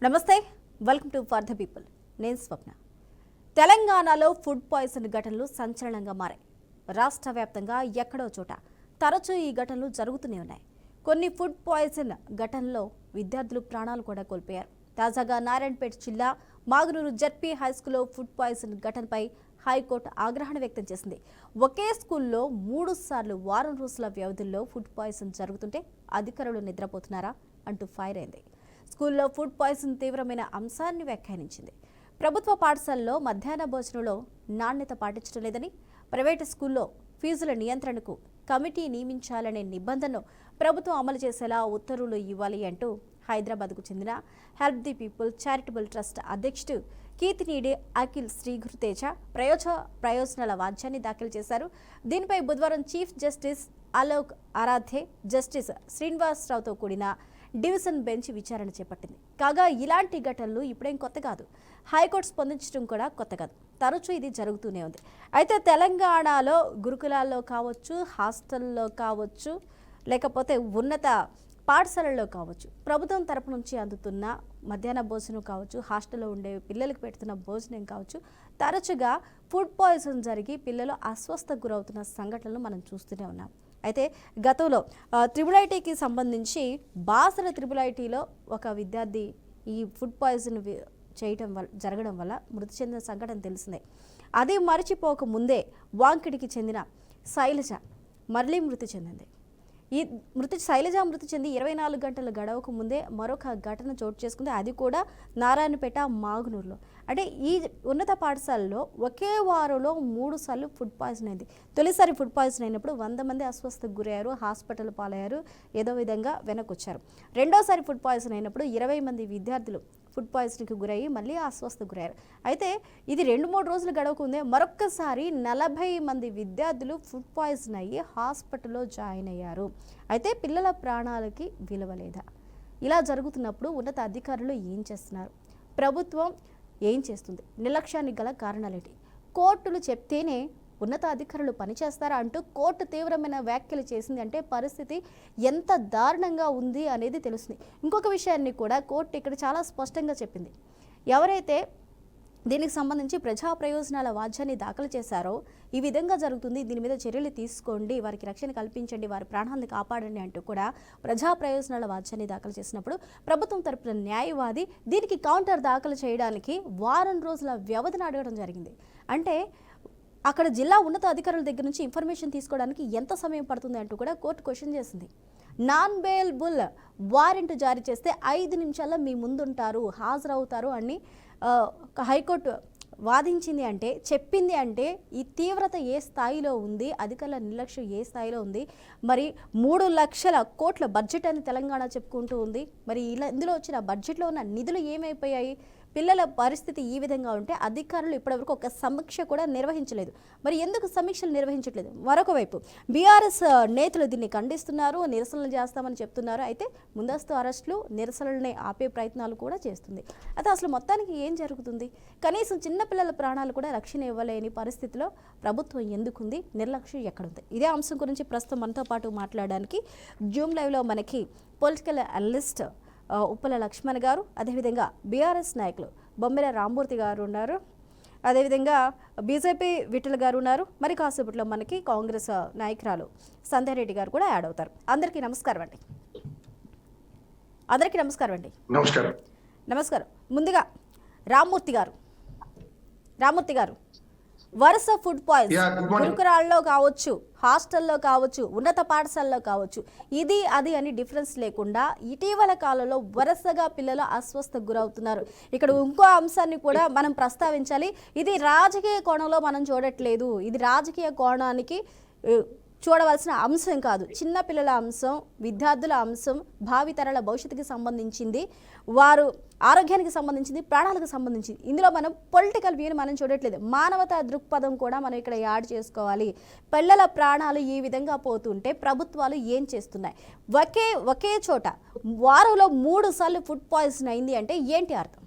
నమస్తే, welcome to for the people. నేను స్వప్న. తెలంగాణలో ఫుడ్ పాయిజన్ ఘటనలు సంచలనంగా మారాయి. రాష్ట్ర వ్యాప్తంగా ఎక్కడో చోట తరచూ ఈ ఘటనలు జరుగుతూనే ఉన్నాయి. కొన్ని ఫుడ్ పాయిజన్ ఘటనలో విద్యార్థులు ప్రాణాలు కూడా కోల్పోయారు. తాజాగా నారాయణపేట జిల్లా మాగునూరు జడ్పీ హైస్కూల్లో ఫుడ్ పాయిజన్ ఘటనపై హైకోర్టు ఆగ్రహణ వ్యక్తం చేసింది. ఒకే స్కూల్లో 3 సార్లు వారం రోజుల వ్యవధిలో ఫుడ్ పాయిజన్ జరుగుతుంటే అధికారులు నిద్రపోతున్నారా అంటూ ఫైర్ అయింది. స్కూల్లో ఫుడ్ పాయిజన్ తీవ్రమైన అంశాన్ని వ్యాఖ్యానించింది. ప్రభుత్వ పాఠశాలలో మధ్యాహ్న భోజనంలో నాణ్యత పాటించడం లేదని, ప్రైవేటు స్కూల్లో ఫీజుల నియంత్రణకు కమిటీ నియమించాలనే నిబంధనను ప్రభుత్వం అమలు చేసేలా ఉత్తర్వులు ఇవ్వాలి అంటూ హైదరాబాద్కు చెందిన help the people charitable trust అధ్యక్షుడు కీర్తినీడి అఖిల్ శ్రీగురుతేజ ప్రయోజనాల వాద్యాన్ని దాఖలు చేశారు. దీనిపై బుధవారం చీఫ్ జస్టిస్ అలోక్ ఆరాధ్యే, జస్టిస్ శ్రీనివాసరావుతో కూడిన డివిజన్ బెంచ్ విచారణ చేపట్టింది. కాగా ఇలాంటి ఘటనలు ఇప్పుడేం కొత్త కాదు. హైకోర్టు స్పందించడం కూడా కొత్త కాదు. తరచూ ఇది జరుగుతూనే ఉంది. అయితే తెలంగాణలో గురుకులాల్లో కావచ్చు, హాస్టల్లో కావచ్చు, లేకపోతే ఉన్నత పాఠశాలల్లో కావచ్చు, ప్రభుత్వం తరపు నుంచి అందుతున్న మధ్యాహ్న భోజనం కావచ్చు, హాస్టల్లో ఉండే పిల్లలకు పెడుతున్న భోజనం కావచ్చు, తరచుగా ఫుడ్ పాయిజన్ జరిగి పిల్లలు అస్వస్థకు గురవుతున్న సంఘటనలు మనం చూస్తూనే ఉన్నాం. అయితే గతంలో త్రిబుల్ సంబంధించి బాసర త్రిబుల్ ఐటీలో ఒక విద్యార్థి ఈ ఫుడ్ పాయిజన్ జరగడం వల్ల మృతి చెందిన సంఘటన తెలిసిందే. అది మరిచిపోక ముందే వాంకిడికి చెందిన శైలజ మళ్ళీ మృతి చెందింది. శైలజ మృతి చెంది 24 గంటలు గడవక ముందే మరొక ఘటన చోటు చేసుకుంది. అది కూడా నారాయణపేట మాగునూరులో. అంటే ఈ ఉన్నత పాఠశాలలో ఒకే వారంలో 3 సార్లు ఫుడ్ పాయిజన్ అయింది. తొలిసారి ఫుడ్ పాయిజన్ అయినప్పుడు 100 మంది అస్వస్థకు గురయ్యారు, హాస్పిటల్ పాలయ్యారు, ఏదో విధంగా వెనకొచ్చారు. రెండోసారి ఫుడ్ పాయిజన్ అయినప్పుడు 20 మంది విద్యార్థులు ఫుడ్ పాయిజన్కి గురయ్యి మళ్ళీ అస్వస్థకు గురయ్యారు. అయితే ఇది 2-3 రోజులు గడవకుందే మరొక్కసారి 40 మంది విద్యార్థులు ఫుడ్ పాయిజన్ అయ్యి హాస్పిటల్లో జాయిన్ అయ్యారు. అయితే పిల్లల ప్రాణాలకి విలువ లేదా? ఇలా జరుగుతున్నప్పుడు ఉన్నత అధికారులు ఏం చేస్తున్నారు? ప్రభుత్వం ఏం చేస్తుంది? నిర్లక్ష్యానికి గల కారణాలేంటి? కోర్టులు చెప్తేనే ఉన్నత అధికారులు పనిచేస్తారా అంటూ కోర్టు తీవ్రమైన వ్యాఖ్యలు చేసింది. అంటే పరిస్థితి ఎంత దారుణంగా ఉంది అనేది తెలుస్తుంది. ఇంకొక విషయాన్ని కూడా కోర్టు ఇక్కడ చాలా స్పష్టంగా చెప్పింది. ఎవరైతే దీనికి సంబంధించి ప్రజా ప్రయోజనాల వాద్యాన్ని దాఖలు చేశారో, ఈ విధంగా జరుగుతుంది, దీని మీద చర్యలు తీసుకోండి, వారికి రక్షణ కల్పించండి, వారి ప్రాణాలను కాపాడండి అంటూ కూడా ప్రజా ప్రయోజనాల వాద్యాన్ని దాఖలు చేసినప్పుడు ప్రభుత్వం తరపున న్యాయవాది దీనికి కౌంటర్ దాఖలు చేయడానికి వారం రోజుల వ్యవధిని అడగడం జరిగింది. అంటే అక్కడ జిల్లా ఉన్నత అధికారుల దగ్గర నుంచి ఇన్ఫర్మేషన్ తీసుకోవడానికి ఎంత సమయం పడుతుంది అంటూ కూడా కోర్టు క్వశ్చన్ చేసింది. నాన్ బెయిలబుల్ వారెంట్ జారీ చేస్తే 5 నిమిషాల్లో మీ ముందుంటారు, హాజరవుతారు అని హైకోర్టు వాదించింది. అంటే చెప్పింది. అంటే ఈ తీవ్రత ఏ స్థాయిలో ఉంది, అధికారుల నిర్లక్ష్యం ఏ స్థాయిలో ఉంది. మరి 3 లక్షల కోట్ల బడ్జెట్ అని తెలంగాణ చెప్పుకుంటూ ఉంది. మరి ఇందులో వచ్చిన బడ్జెట్లో ఉన్న నిధులు ఏమైపోయాయి? పిల్లల పరిస్థితి ఈ విధంగా ఉంటే అధికారులు ఇప్పటివరకు ఒక సమీక్ష కూడా నిర్వహించలేదు. మరి ఎందుకు సమీక్షలు నిర్వహించట్లేదు? మరొక వైపు బీఆర్ఎస్ నేతలు దీన్ని ఖండిస్తున్నారు, నిరసనలు చేస్తామని చెప్తున్నారు. అయితే ముందస్తు అరెస్టులు, నిరసనలని ఆపే ప్రయత్నాలు కూడా చేస్తుంది. అయితే అసలు మొత్తానికి ఏం జరుగుతుంది? కనీసం చిన్నపిల్లల ప్రాణాలు కూడా రక్షణ ఇవ్వలేని పరిస్థితిలో ప్రభుత్వం ఎందుకుంది? నిర్లక్ష్యం ఎక్కడుంది? ఇదే అంశం గురించి ప్రస్తుతం మనతో పాటు మాట్లాడడానికి జూమ్ లైవ్లో మనకి పొలిటికల్ అనలిస్ట్ ఉప్పల లక్ష్మణ్ గారు, అదేవిధంగా బీఆర్ఎస్ నాయకులు బొమ్మెల రామ్మూర్తి గారు ఉన్నారు, అదేవిధంగా బీజేపీ విఠల్ గారు ఉన్నారు. మరి కాసేపట్లో మనకి కాంగ్రెస్ నాయకురాలు సంధ్యారెడ్డి గారు కూడా యాడ్ అవుతారు. అందరికీ నమస్కారం అండి. నమస్కారం. ముందుగా రామ్మూర్తి గారు వరుస ఫుడ్ పాయిజన్ గురుకులాల్లో కావచ్చు, హాస్టల్లో కావచ్చు, ఉన్నత పాఠశాలలో కావచ్చు, ఇది అది అని డిఫరెన్స్ లేకుండా ఇటీవల కాలంలో వరుసగా పిల్లలు అస్వస్థకు గురవుతున్నారు. ఇక్కడ ఇంకో అంశాన్ని కూడా మనం ప్రస్తావించాలి. ఇది రాజకీయ కోణంలో మనం చూడట్లేదు. ఇది రాజకీయ కోణానికి చూడవలసిన అంశం కాదు. చిన్నపిల్లల అంశం, విద్యార్థుల అంశం, భావితరాల భవిష్యత్తుకి సంబంధించింది, వారు ఆరోగ్యానికి సంబంధించింది, ప్రాణాలకు సంబంధించింది. ఇందులో మనం పొలిటికల్ వ్యూని మనం చూడట్లేదు. మానవతా దృక్పథం కూడా మనం ఇక్కడ యాడ్ చేసుకోవాలి. పిల్లల ప్రాణాలు ఈ విధంగా పోతుంటే ప్రభుత్వాలు ఏం చేస్తున్నాయి? ఒకే చోట వారంలో 3 సార్లు ఫుడ్ పాయిజన్ అయింది అంటే ఏంటి అర్థం?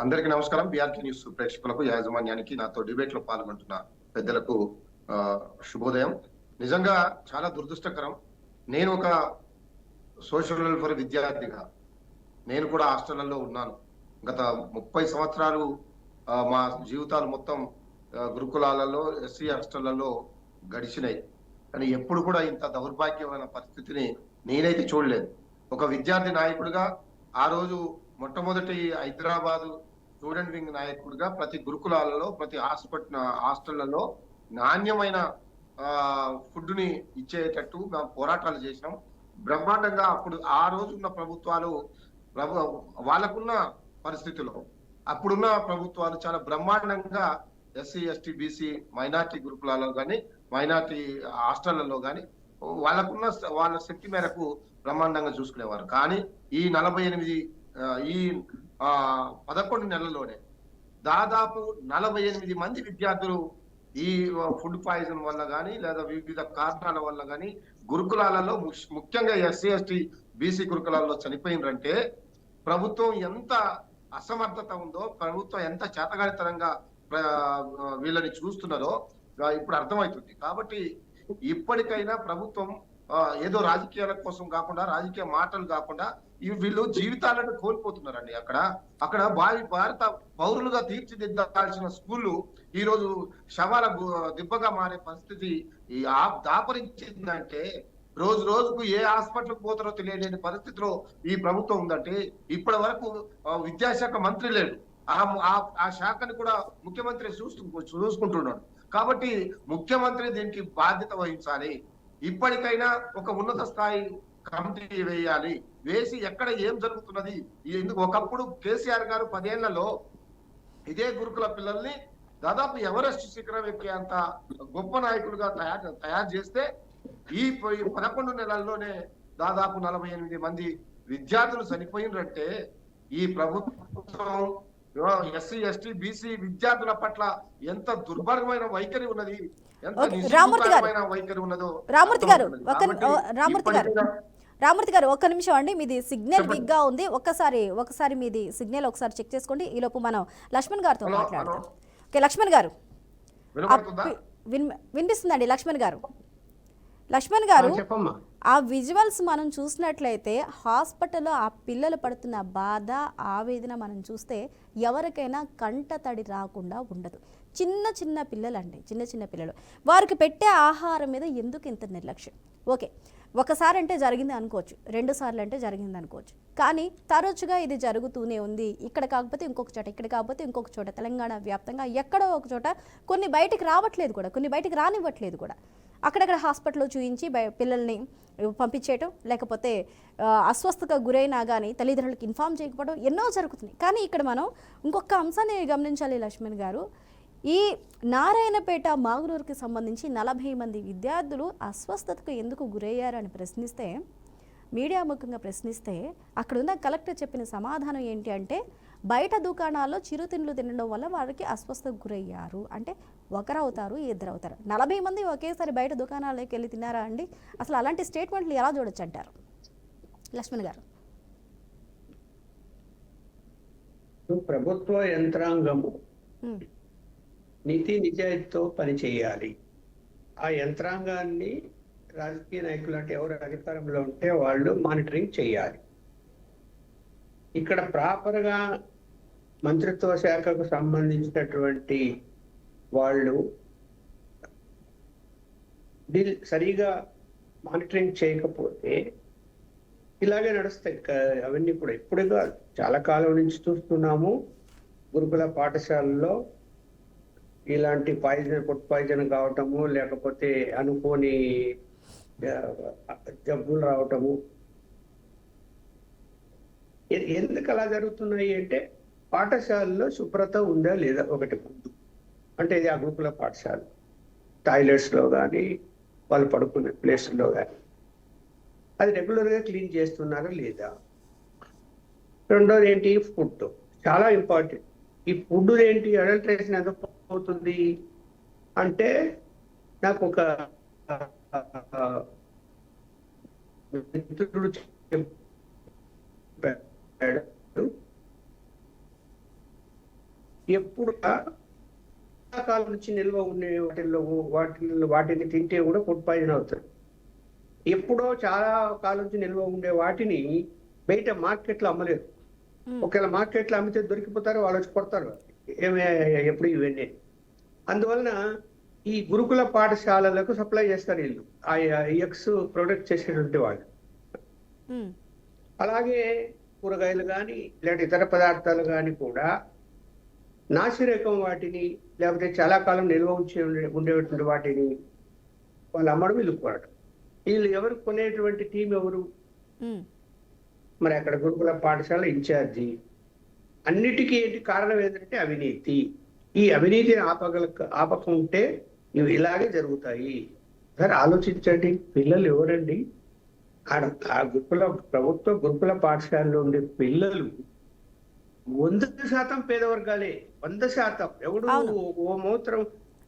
అందరికీ నమస్కారం. బిఆర్కే న్యూస్ ప్రేక్షకులకు, యాజమాన్యానికి, నాతో డిబేట్ లో పాల్గొంటున్న పెద్దలకు శుభోదయం. నిజంగా చాలా దురదృష్టకరం. నేను ఒక సోషల్ వెల్ఫేర్ విద్యార్థిగా నేను కూడా హాస్టళ్లలో ఉన్నాను. గత 30 సంవత్సరాలు మా జీవితాలు మొత్తం గురుకులాలలో, ఎస్సీ హాస్టళ్లలో గడిచినాయి. కానీ ఎప్పుడు కూడా ఇంత దౌర్భాగ్యమైన పరిస్థితిని నేనైతే చూడలేదు. ఒక విద్యార్థి నాయకుడిగా ఆ రోజు మొట్టమొదటి హైదరాబాదు స్టూడెంట్ వింగ్ నాయకుడిగా ప్రతి గురుకులాలలో, ప్రతి హాస్టళ్లలో నాణ్యమైన ఫుడ్ ని ఇచ్చేటట్టు మేము పోరాటాలు చేసినాం. బ్రహ్మాండంగా అప్పుడు ఆ రోజు ఉన్న ప్రభుత్వాలు వాళ్ళకున్న పరిస్థితుల్లో అప్పుడున్న ప్రభుత్వాలు చాలా బ్రహ్మాండంగా ఎస్సీ, ఎస్టీ, బీసీ, మైనార్టీ గురుకులాల్లో కానీ, మైనార్టీ హాస్టళ్లలో కానీ వాళ్ళకున్న వాళ్ళ శక్తి మేరకు బ్రహ్మాండంగా చూసుకునేవారు. కానీ ఈ 48 ఈ 11 నెలల్లోనే దాదాపు 48 మంది విద్యార్థులు ఈ ఫుడ్ పాయిజన్ వల్ల కానీ లేదా వివిధ కారణాల వల్ల కానీ గురుకులాలలో ముఖ్యంగా ఎస్సీ, ఎస్టీ, బీసీ గురుకులాల్లో చనిపోయినరంటే ప్రభుత్వం ఎంత అసమర్థత ఉందో, ప్రభుత్వం ఎంత చేతగానితనంగా వీళ్ళని చూస్తున్నారో ఇప్పుడు అర్థమవుతుంది. కాబట్టి ఇప్పటికైనా ప్రభుత్వం ఏదో రాజకీయాల కోసం కాకుండా, రాజకీయ మాటలు కాకుండా వీళ్ళు జీవితాలను కోల్పోతున్నారండి. అక్కడ భారత పౌరులుగా తీర్చిదిద్దాల్సిన స్కూళ్ళు ఈ రోజు శవాల దిబ్బగా మారే పరిస్థితి దాపరించిందంటే రోజు రోజుకు ఏ హాస్పిటల్కి పోతారో తెలియలేని పరిస్థితిలో ఈ ప్రభుత్వం ఉందంటే ఇప్పటి వరకు విద్యాశాఖ మంత్రి లేడు. ఆ శాఖని కూడా ముఖ్యమంత్రి చూసుకుంటున్నాడు. కాబట్టి ముఖ్యమంత్రి దీనికి బాధ్యత వహించాలి. ఇప్పటికైనా ఒక ఉన్నత స్థాయి కమిటీ వేయాలి. వేసి ఎక్కడ ఏం జరుగుతున్నది, ఎందుకు ఒకప్పుడు కేసీఆర్ గారు 10 ఏళ్లలో ఇదే గురుకుల పిల్లల్ని దాదాపు ఎవరెస్ట్ శిఖరం ఎక్కే అంత గొప్ప నాయకులుగా తయారు చేస్తే ఈ 11 నెలల్లోనే దాదాపు 48 మంది విద్యార్థులు చనిపోయినరంటే ఈ ప్రభుత్వం ఎస్సీ, ఎస్టీ, బీసీ విద్యార్థుల పట్ల ఎంత దుర్భరమైన వైఖరి ఉన్నది, ఎంత నిష్ఠూరమైన వైఖరి ఉన్నదో. రామూర్తి గారు ఒక్క నిమిషం అండి, మీది సిగ్నల్ వీక్ గా ఉంది. ఒకసారి మీది సిగ్నల్ ఒకసారి చెక్ చేసుకోండి. ఈ లోపు మనం లక్ష్మణ్ గారితో మాట్లాడతాం. ఓకే లక్ష్మణ్ గారు వినిపిస్తుందండి? లక్ష్మణ్ గారు ఆ విజువల్స్ మనం చూసినట్లయితే హాస్పిటల్లో ఆ పిల్లలు పడుతున్న బాధ, ఆవేదన మనం చూస్తే ఎవరికైనా కంట తడి రాకుండా ఉండదు. చిన్న పిల్లలు వారికి పెట్టే ఆహారం మీద ఎందుకు ఇంత నిర్లక్ష్యం? ఓకే, ఒకసారి అంటే జరిగింది అనుకోవచ్చు, 2 సార్లు అంటే జరిగింది అనుకోవచ్చు, కానీ తరచుగా ఇది జరుగుతూనే ఉంది. ఇక్కడ కాకపోతే ఇంకొక చోట, ఇక్కడ కాకపోతే ఇంకొక చోట, తెలంగాణ వ్యాప్తంగా ఎక్కడో ఒక చోట. కొన్ని బయటికి రావట్లేదు కూడా, కొన్ని బయటికి రానివ్వట్లేదు కూడా. అక్కడక్కడ హాస్పిటల్లో చూయించి పిల్లల్ని పంపించేయటం, లేకపోతే అస్వస్థతకు గురైనా కానీ తల్లిదండ్రులకు ఇన్ఫార్మ్ చేయకపోవడం ఎన్నో జరుగుతున్నాయి. కానీ ఇక్కడ మనం ఇంకొక అంశాన్ని గమనించాలి లక్ష్మణ్ గారు. ఈ నారాయణపేట మాగునూరుకి సంబంధించి 40 మంది విద్యార్థులు అస్వస్థతకు ఎందుకు గురయ్యారు అని ప్రశ్నిస్తే, మీడియా ముఖంగా ప్రశ్నిస్తే అక్కడున్న కలెక్టర్ చెప్పిన సమాధానం ఏంటి అంటే, బయట దుకాణాల్లో చిరుతిండ్లు తినడం వల్ల వారికి అస్వస్థతకు గురయ్యారు. అంటే ఒకరవుతారు, ఇద్దరవుతారు. 40 మంది ఒకేసారి బయట దుకాణాల్లోకి వెళ్ళి తిన్నారా అండి? అసలు అలాంటి స్టేట్మెంట్లు ఎలా చూడొచ్చు అంటారు లక్ష్మణ్ గారు? ప్రభుత్వ యంత్రాంగము నీతి నిజాయితీతో పనిచేయాలి. ఆ యంత్రాంగాన్ని రాజకీయ నాయకులు అంటే ఎవరు అధికారంలో ఉంటే వాళ్ళు మానిటరింగ్ చేయాలి. ఇక్కడ ప్రాపర్గా మంత్రిత్వ శాఖకు సంబంధించినటువంటి వాళ్ళు సరిగా మానిటరింగ్ చేయకపోతే ఇలాగే నడుస్తాయి. అవన్నీ కూడా ఇప్పుడుగా చాలా కాలం నుంచి చూస్తున్నాము. గురుకుల పాఠశాలలో ఇలాంటి ఫుడ్ పాయిజన్ కావటము, లేకపోతే అనుకోని జబ్బులు రావటము. ఎందుకు అలా జరుగుతున్నాయి అంటే పాఠశాలలో శుభ్రత ఉందా లేదా ఒకటి ముందు. అంటే ఇది ఆ గురుకుల పాఠశాల టాయిలెట్స్లో కానీ, వాళ్ళు పడుకునే ప్లేస్లో కానీ అది రెగ్యులర్గా క్లీన్ చేస్తున్నారా లేదా. రెండోది ఏంటి, ఫుడ్ చాలా ఇంపార్టెంట్. ఈ ఫుడ్ ఏంటి, అడల్ట్రేషన్ ఎంత అవుతుంది అంటే, నాకు ఒక మిత్రుడు చెప్పాడు, ఎప్పుడు కాలం నుంచి నిల్వ ఉండే వాటిని తింటే కూడా ఫుడ్ పాయిజన్ అవుతుంది. ఎప్పుడో చాలా కాలం నుంచి నిల్వ ఉండే వాటిని బయట మార్కెట్లో అమ్మలేరు. ఒకవేళ మార్కెట్లో అమ్మితే దొరికిపోతారు, వాళ్ళు వచ్చి కొడతారు. ఏమే ఎప్పుడు ఇవన్నీ. అందువలన ఈ గురుకుల పాఠశాలలకు సప్లై చేస్తారు వీళ్ళు, ఆ ఎగ్స్ ప్రొడక్ట్ చేసేటువంటి వాళ్ళు. అలాగే కూరగాయలు కానీ లేకపోతే ఇతర పదార్థాలు కానీ కూడా నాసిరకం వాటిని లేకపోతే చాలా కాలం నిల్వ ఉండేటువంటి వాటిని వాళ్ళు అమ్మడం, వీళ్ళు కొనడం. వీళ్ళు ఎవరు కొనేటువంటి టీం ఎవరు? మరి అక్కడ గురుకుల పాఠశాల ఇన్ఛార్జి. అన్నిటికీ ఏంటి కారణం ఏంటంటే అవినీతి. ఈ అవినీతిని ఆపకుంటే ఇవి ఇలాగే జరుగుతాయి. సరే ఆలోచించండి, పిల్లలు ఎవరండి? ఆ ప్రభుత్వ గురుకుల పాఠశాలలో ఉండే పిల్లలు 100% పేద వర్గాలే. 100%. ఎవడు ఓ మూత్రం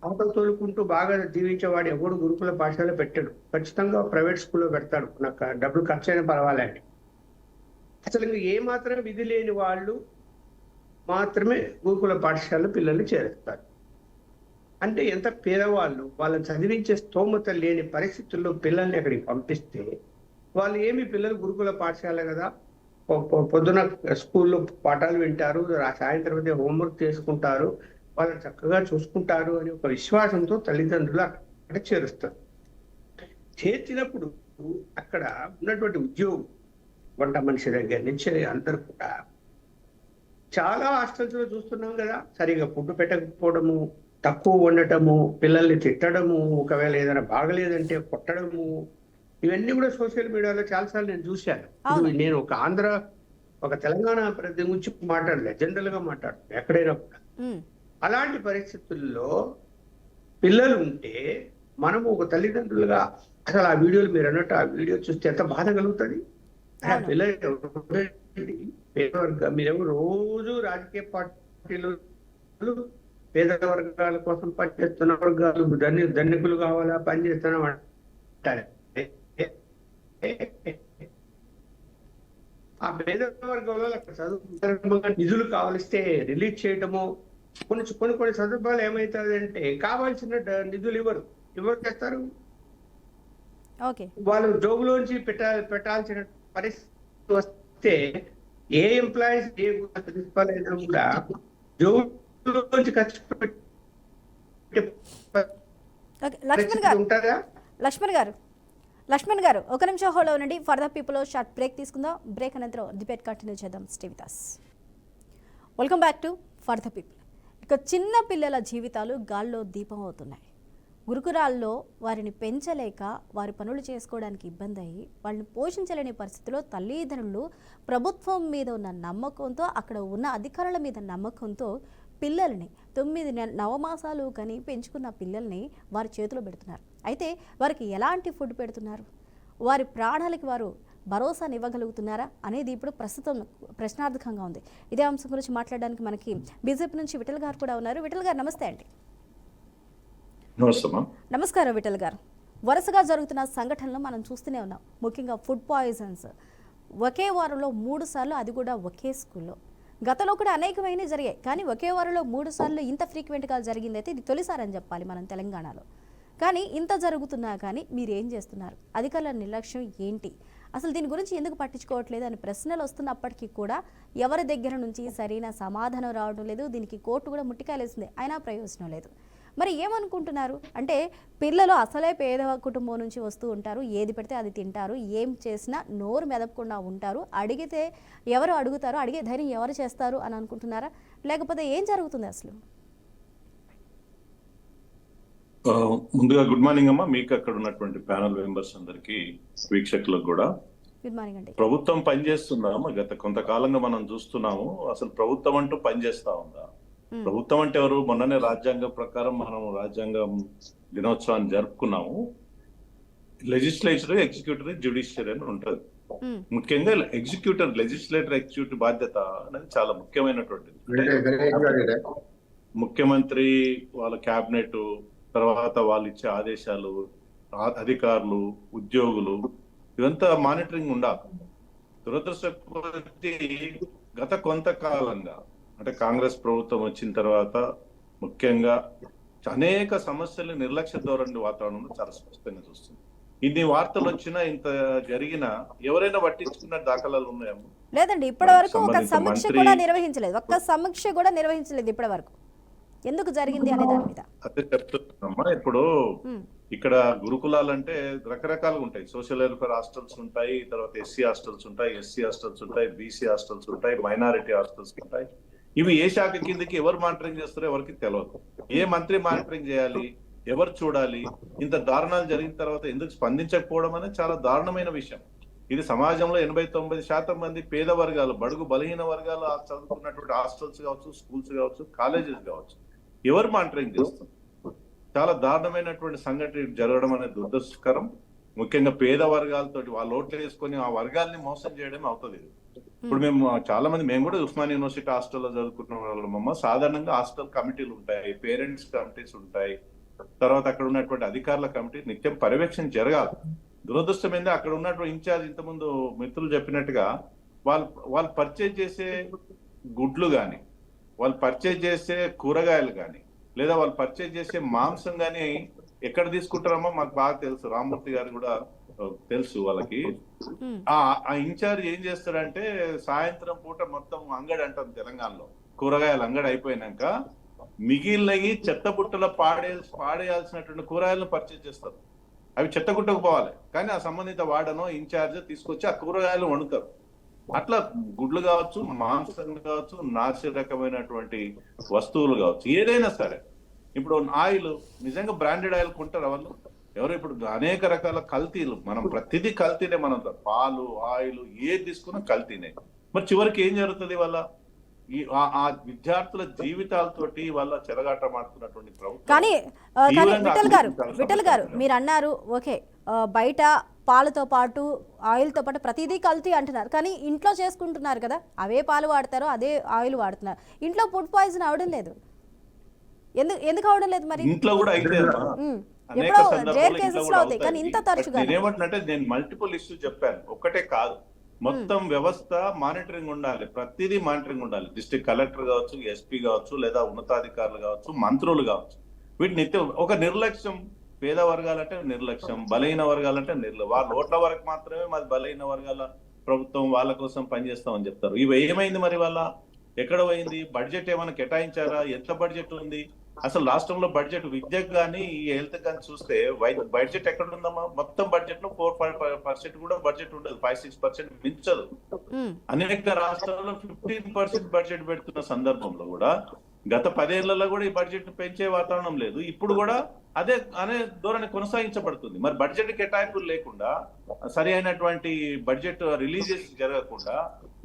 అవతల తోలుకుంటూ బాగా జీవించేవాడు ఎవడు గురుకుల పాఠశాల పెట్టాడు. ఖచ్చితంగా ప్రైవేట్ స్కూల్లో పెడతాడు, నాకు డబ్బులు ఖర్చు అయినా పర్వాలేదు. అసలు ఇంకా ఏ మాత్రం విధి లేని వాళ్ళు మాత్రమే గురుకుల పాఠశాలలో పిల్లల్ని చేరుస్తారు. అంటే ఎంత పేదవాళ్ళు, వాళ్ళని చదివించే స్తోమత లేని పరిస్థితుల్లో పిల్లల్ని అక్కడికి పంపిస్తే వాళ్ళు ఏమి పిల్లలు గురుకుల పాఠశాల కదా, పొద్దున స్కూల్లో పాఠాలు వింటారు, సాయంత్రం అయితే హోంవర్క్ చేసుకుంటారు, వాళ్ళని చక్కగా చూసుకుంటారు అని ఒక విశ్వాసంతో తల్లిదండ్రులు అక్కడ చేరుస్తారు. చేర్చినప్పుడు అక్కడ ఉన్నటువంటి ఉద్యోగం, వంట మనిషి దగ్గర నుంచి అందరూ కూడా చాలా హాస్టల్స్ లో చూస్తున్నాం కదా, సరిగా ఫుడ్ పెట్టకపోవడము, తక్కువ వండటము, పిల్లల్ని తిట్టడము, ఒకవేళ ఏదైనా బాగలేదంటే కొట్టడము, ఇవన్నీ కూడా సోషల్ మీడియాలో చాలాసార్లు నేను చూశాను. నేను ఒక తెలంగాణ ప్రతి గురించి మాట్లాడలే, జనరల్ గా మాట్లాడుతున్నాను ఎక్కడైనా కూడా. అలాంటి పరిస్థితుల్లో పిల్లలు ఉంటే మనము ఒక తల్లిదండ్రులుగా అసలు ఆ వీడియోలు మీరు అన్నట్టు ఆ వీడియో చూస్తే ఎంత బాధ కలుగుతుంది. ఆ పిల్లలు మీరేమో రోజు రాజకీయ పార్టీలు పేద వర్గాల కోసం పనిచేస్తున్న వర్గాలు ధనికులు కావాలా పనిచేస్తున్నాం అంటారు. ఆ పేద వర్గంలో చదువు నిధులు కావలిస్తే రిలీజ్ చేయటము, కొన్ని సందర్భాలు ఏమవుతుంది అంటే కావాల్సిన నిధులు ఎవరు చేస్తారు? వాళ్ళు జోబులోంచి పెట్టాల్సిన పరిస్థితి వస్తే ఏ ఎంప్లాయీస్ ఏ ప్రిన్సిపల్ అయినా కూడా జోబులోంచి ఖర్చు ఉంటుందా? లక్ష్మణ్ గారు ఒక నిమిషం హోల్డ్ అవ్వండి. For the people short break తీసుకుందాం. బ్రేక్ అనంతరం డిబేట్ కంటిన్యూ చేద్దాం. Stay with us. Welcome back to for the people. ఇక చిన్న పిల్లల జీవితాలు గాల్లో దీపం అవుతున్నాయి. గురుకులాల్లో వారిని పెంచలేక వారి పనులు చేసుకోవడానికి ఇబ్బంది అయ్యి వాళ్ళని పోషించలేని పరిస్థితిలో తల్లిదండ్రులు ప్రభుత్వం మీద ఉన్న నమ్మకంతో, అక్కడ ఉన్న అధికారుల మీద నమ్మకంతో పిల్లల్ని 9 నవమాసాలు కని పెంచుకున్న పిల్లల్ని వారి చేతిలో పెడుతున్నారు. అయితే వారికి ఎలాంటి ఫుడ్ పెడుతున్నారు? వారి ప్రాణాలకి వారు భరోసాని ఇవ్వగలుగుతున్నారా అనేది ఇప్పుడు ప్రస్తుతం ప్రశ్నార్థకంగా ఉంది. ఇదే అంశం గురించి మాట్లాడడానికి మనకి బీజేపీ నుంచి విఠల్ గారు కూడా ఉన్నారు. విఠల్ గారు నమస్తే అండి. నమస్కారం విఠల్ గారు. వరుసగా జరుగుతున్న సంఘటనలు మనం చూస్తూనే ఉన్నాం. ముఖ్యంగా ఫుడ్ పాయిజన్స్ ఒకే వారంలో 3 సార్లు, అది కూడా ఒకే స్కూల్లో. గతంలో కూడా అనేకమైనవి జరిగాయి, కానీ ఒకే వారంలో 3 సార్లు ఇంత ఫ్రీక్వెంట్గా జరిగిందైతే ఇది తొలిసారని చెప్పాలి మనం తెలంగాణలో. కానీ ఇంత జరుగుతున్నా కానీ మీరు ఏం చేస్తున్నారు? అధికారుల నిర్లక్ష్యం ఏంటి? అసలు దీని గురించి ఎందుకు పట్టించుకోవట్లేదు అని ప్రశ్నలు వస్తున్నప్పటికీ కూడా ఎవరి దగ్గర నుంచి సరైన సమాధానం రావడం లేదు. దీనికి కోర్టు కూడా ముట్టికాయలేసింది, అయినా ప్రయోజనం లేదు. మరి ఏమనుకుంటున్నారు అంటే పిల్లలు అసలే పేద కుటుంబం నుంచి వస్తూ ఉంటారు, ఏది పెడితే అది తింటారు, ఏం చేసినా నోరు మెదపకుండా ఉంటారు, అడిగితే ఎవరు అడుగుతారు, అడిగే ధైర్యం ఎవరు చేస్తారు అని అనుకుంటున్నారా? లేకపోతే ఏం జరుగుతుంది అసలు? ముందుగా గుడ్ మార్నింగ్ అమ్మా, మీకు అక్కడ ఉన్నటువంటి ప్యానల్ మెంబర్స్ అందరికి, వీక్షకులకు కూడా గుడ్ మార్నింగ్ అండి. ప్రభుత్వం పనిచేస్తుందా? గత కొంతకాలంగా మనం చూస్తున్నాము. అసలు ప్రభుత్వం అంటూ పనిచేస్తా ఉందా? ప్రభుత్వం అంటే ఎవరు? మొన్ననే రాజ్యాంగం ప్రకారం మనం రాజ్యాంగం దినోత్సవాన్ని జరుపుకున్నాము. లెజిస్లేచర్, ఎగ్జిక్యూటివ్, జ్యుడిషియరీ అని ఉంటుంది. ముఖ్యంగా లెజిస్లేటర్ ఎగ్జిక్యూటివ్ బాధ్యత అనేది చాలా ముఖ్యమైనటువంటిది. ముఖ్యమంత్రి, వాళ్ళ క్యాబినెట్, తర్వాత వాళ్ళు ఇచ్చే ఆదేశాలు, అధికారులు, ఉద్యోగులు, ఇదంతా మానిటరింగ్ ఉండాలి. దురదృష్టపతి గత కొంతకాలంగా అంటే కాంగ్రెస్ ప్రభుత్వం వచ్చిన తర్వాత ముఖ్యంగా అనేక సమస్యలు నిర్లక్ష్య ధోరణి వాతావరణంలో చాలా స్పష్టంగా చూస్తుంది. ఇన్ని వార్తలు వచ్చినా ఇంత జరిగినా ఎవరైనా పట్టించుకున్న దాఖలాలు ఉన్నాయేమో? లేదండి, ఇప్పటి వరకు ఒక సంబంధిత సమీక్ష మంత్రి- కూడా నిర్వహించలేదు, ఒక్క సమీక్ష కూడా నిర్వహించలేదు ఇప్పటి వరకు. ఎందుకు జరిగింది అనే దాని మీద. అదే చెప్తున్నామ్మా. ఇప్పుడు ఇక్కడ గురుకులాలంటే రకరకాలుగా ఉంటాయి. సోషల్ వెల్ఫేర్ హాస్టల్స్ ఉంటాయి, తర్వాత ఎస్సీ హాస్టల్స్ ఉంటాయి, ఎస్సీ హాస్టల్స్ ఉంటాయి, బీసీ హాస్టల్స్ ఉంటాయి, మైనారిటీ హాస్టల్స్ ఉంటాయి. ఇవి ఏ శాఖ కిందకి ఎవరు మానిటరింగ్ చేస్తారో ఎవరికి తెలియదు. ఏ మంత్రి మానిటరింగ్ చేయాలి, ఎవరు చూడాలి? ఇంత దారుణాలు జరిగిన తర్వాత ఎందుకు స్పందించకపోవడం అనేది చాలా దారుణమైన విషయం. ఇది సమాజంలో 89% మంది పేద వర్గాలు, బడుగు బలహీన వర్గాలు చదువుకున్నటువంటి హాస్టల్స్ కావచ్చు, స్కూల్స్ కావచ్చు, కాలేజెస్ కావచ్చు, ఎవరు మానిటరింగ్ చేస్తారు? చాలా దారుణమైనటువంటి సంఘటన జరగడం అనేది దురదృష్టకరం. ముఖ్యంగా పేద వర్గాలతో వాళ్ళు ఓట్లు వేసుకొని ఆ వర్గాల్ని మోసం చేయడం అవుతుంది. ఇప్పుడు మేము చాలా మంది, మేము కూడా ఉస్మానియా యూనివర్సిటీ హాస్టల్లో చదువుకున్న వాళ్ళమమ్మ. సాధారణంగా హాస్టల్ కమిటీలు ఉంటాయి, పేరెంట్స్ కమిటీస్ ఉంటాయి, తర్వాత అక్కడ ఉన్నటువంటి అధికారుల కమిటీ నిత్యం పర్యవేక్షణ జరగాలి. దురదృష్టం ఏంది, అక్కడ ఉన్నటువంటి ఇన్ఛార్జ్ ఇంతకుముందు మిత్రులు చెప్పినట్టుగా వాళ్ళు పర్చేజ్ చేసే గుడ్లు కానీ, వాళ్ళు పర్చేజ్ చేసే కూరగాయలు కానీ, లేదా వాళ్ళు పర్చేజ్ చేసే మాంసం కానీ ఎక్కడ తీసుకుంటారమ్మో మాకు బాగా తెలుసు. రామ్మూర్తి గారు కూడా తెలుసు వాళ్ళకి. ఆ ఇన్ఛార్జ్ ఏం చేస్తాడంటే సాయంత్రం పూట మొత్తం అంగడి అంటాం తెలంగాణలో, కూరగాయల అంగడి అయిపోయినాక మిగిలినవి చెత్త బుట్టలో పాడేయాల్సినటువంటి కూరగాయలను పర్చేజ్ చేస్తారు. అవి చెత్త గుట్టకు పోవాలి, కానీ ఆ సంబంధిత వాడనో ఇన్ఛార్జ్ తీసుకొచ్చి ఆ కూరగాయలు వండుతారు. అట్లా గుడ్లు కావచ్చు, మాంసం కావచ్చు, నాసి రకమైనటువంటి వస్తువులు కావచ్చు, ఏదైనా సరే. ఇప్పుడు ఆయిల్ నిజంగా బ్రాండెడ్ ఆయిల్ కొంటారు వాళ్ళు ఎవరు? ఇప్పుడు అనేక రకాల కల్తీలు, మనం ప్రతిదీ కల్తీనే. మనం పాలు, ఆయిల్ ఏది తీసుకున్నా కల్తీనే. మరి చివరికి ఏం జరుగుతుంది? వాళ్ళ ఆ విద్యార్థుల జీవితాలతోటి వాళ్ళ చెలగాటమాడుతున్నటువంటి ప్రభుత్వం. కానీ విఠల్ గారు మీరు అన్నారు, ఓకే బయట పాలతో పాటు ఆయిల్తో పాటు ప్రతిదీ కల్తీ అంటున్నారు, కానీ ఇంట్లో చేసుకుంటున్నారు కదా, అవే పాలు వాడతారు, అదే ఆయిల్ వాడుతున్నారు. ఇంట్లో ఫుడ్ పాయిజన్ అవడం లేదు, ఎందుకు అవడం లేదు? మరి ఇంట్లో కూడా అయితే ఎప్పుడో రేర్ కేసెస్ లో అవుతాయి, కానీ ఇంత తరచుగా. నేనేమంటున్నంటే నేను మల్టిపుల్ ఇష్యూ చెప్పాను, ఒక్కటే కాదు. మొత్తం వ్యవస్థ మానిటరింగ్ ఉండాలి, ప్రతిదీ మానిటరింగ్ ఉండాలి. డిస్ట్రిక్ట్ కలెక్టర్ కావచ్చు, ఎస్పీ కావచ్చు, లేదా ఉన్నతాధికారులు కావచ్చు, మంత్రులు కావచ్చు. వీటి నిత్యం ఒక నిర్లక్ష్యం. పేద వర్గాలంటే నిర్లక్ష్యం, బలహీన వర్గాలంటే వాళ్ళ ఓట్ల వరకు మాత్రమే మాది బలహీన వర్గాల ప్రభుత్వం, వాళ్ళ కోసం పనిచేస్తామని చెప్తారు. ఇవి ఏమైంది మరి? వాళ్ళ ఎక్కడ పోయింది? బడ్జెట్ ఏమైనా కేటాయించారా? ఎంత బడ్జెట్ ఉంది అసలు రాష్ట్రంలో? బడ్జెట్ విద్యకు కానీ ఈ హెల్త్ కానీ చూస్తే బడ్జెట్ ఎక్కడ ఉందమ్మా? మొత్తం బడ్జెట్ లో 4% కూడా బడ్జెట్ ఉండదు, 5-6% మించదు. అనేక రాష్ట్రాల్లో 15% బడ్జెట్ పెడుతున్న సందర్భంలో కూడా గత 10 ఏళ్లలో కూడా ఈ బడ్జెట్ పెంచే వాతావరణం లేదు. ఇప్పుడు కూడా అనే ధోరణి కొనసాగించబడుతుంది. మరి బడ్జెట్ కేటాయింపులు లేకుండా, సరి అయినటువంటి బడ్జెట్ రిలీజెస్ జరగకుండా,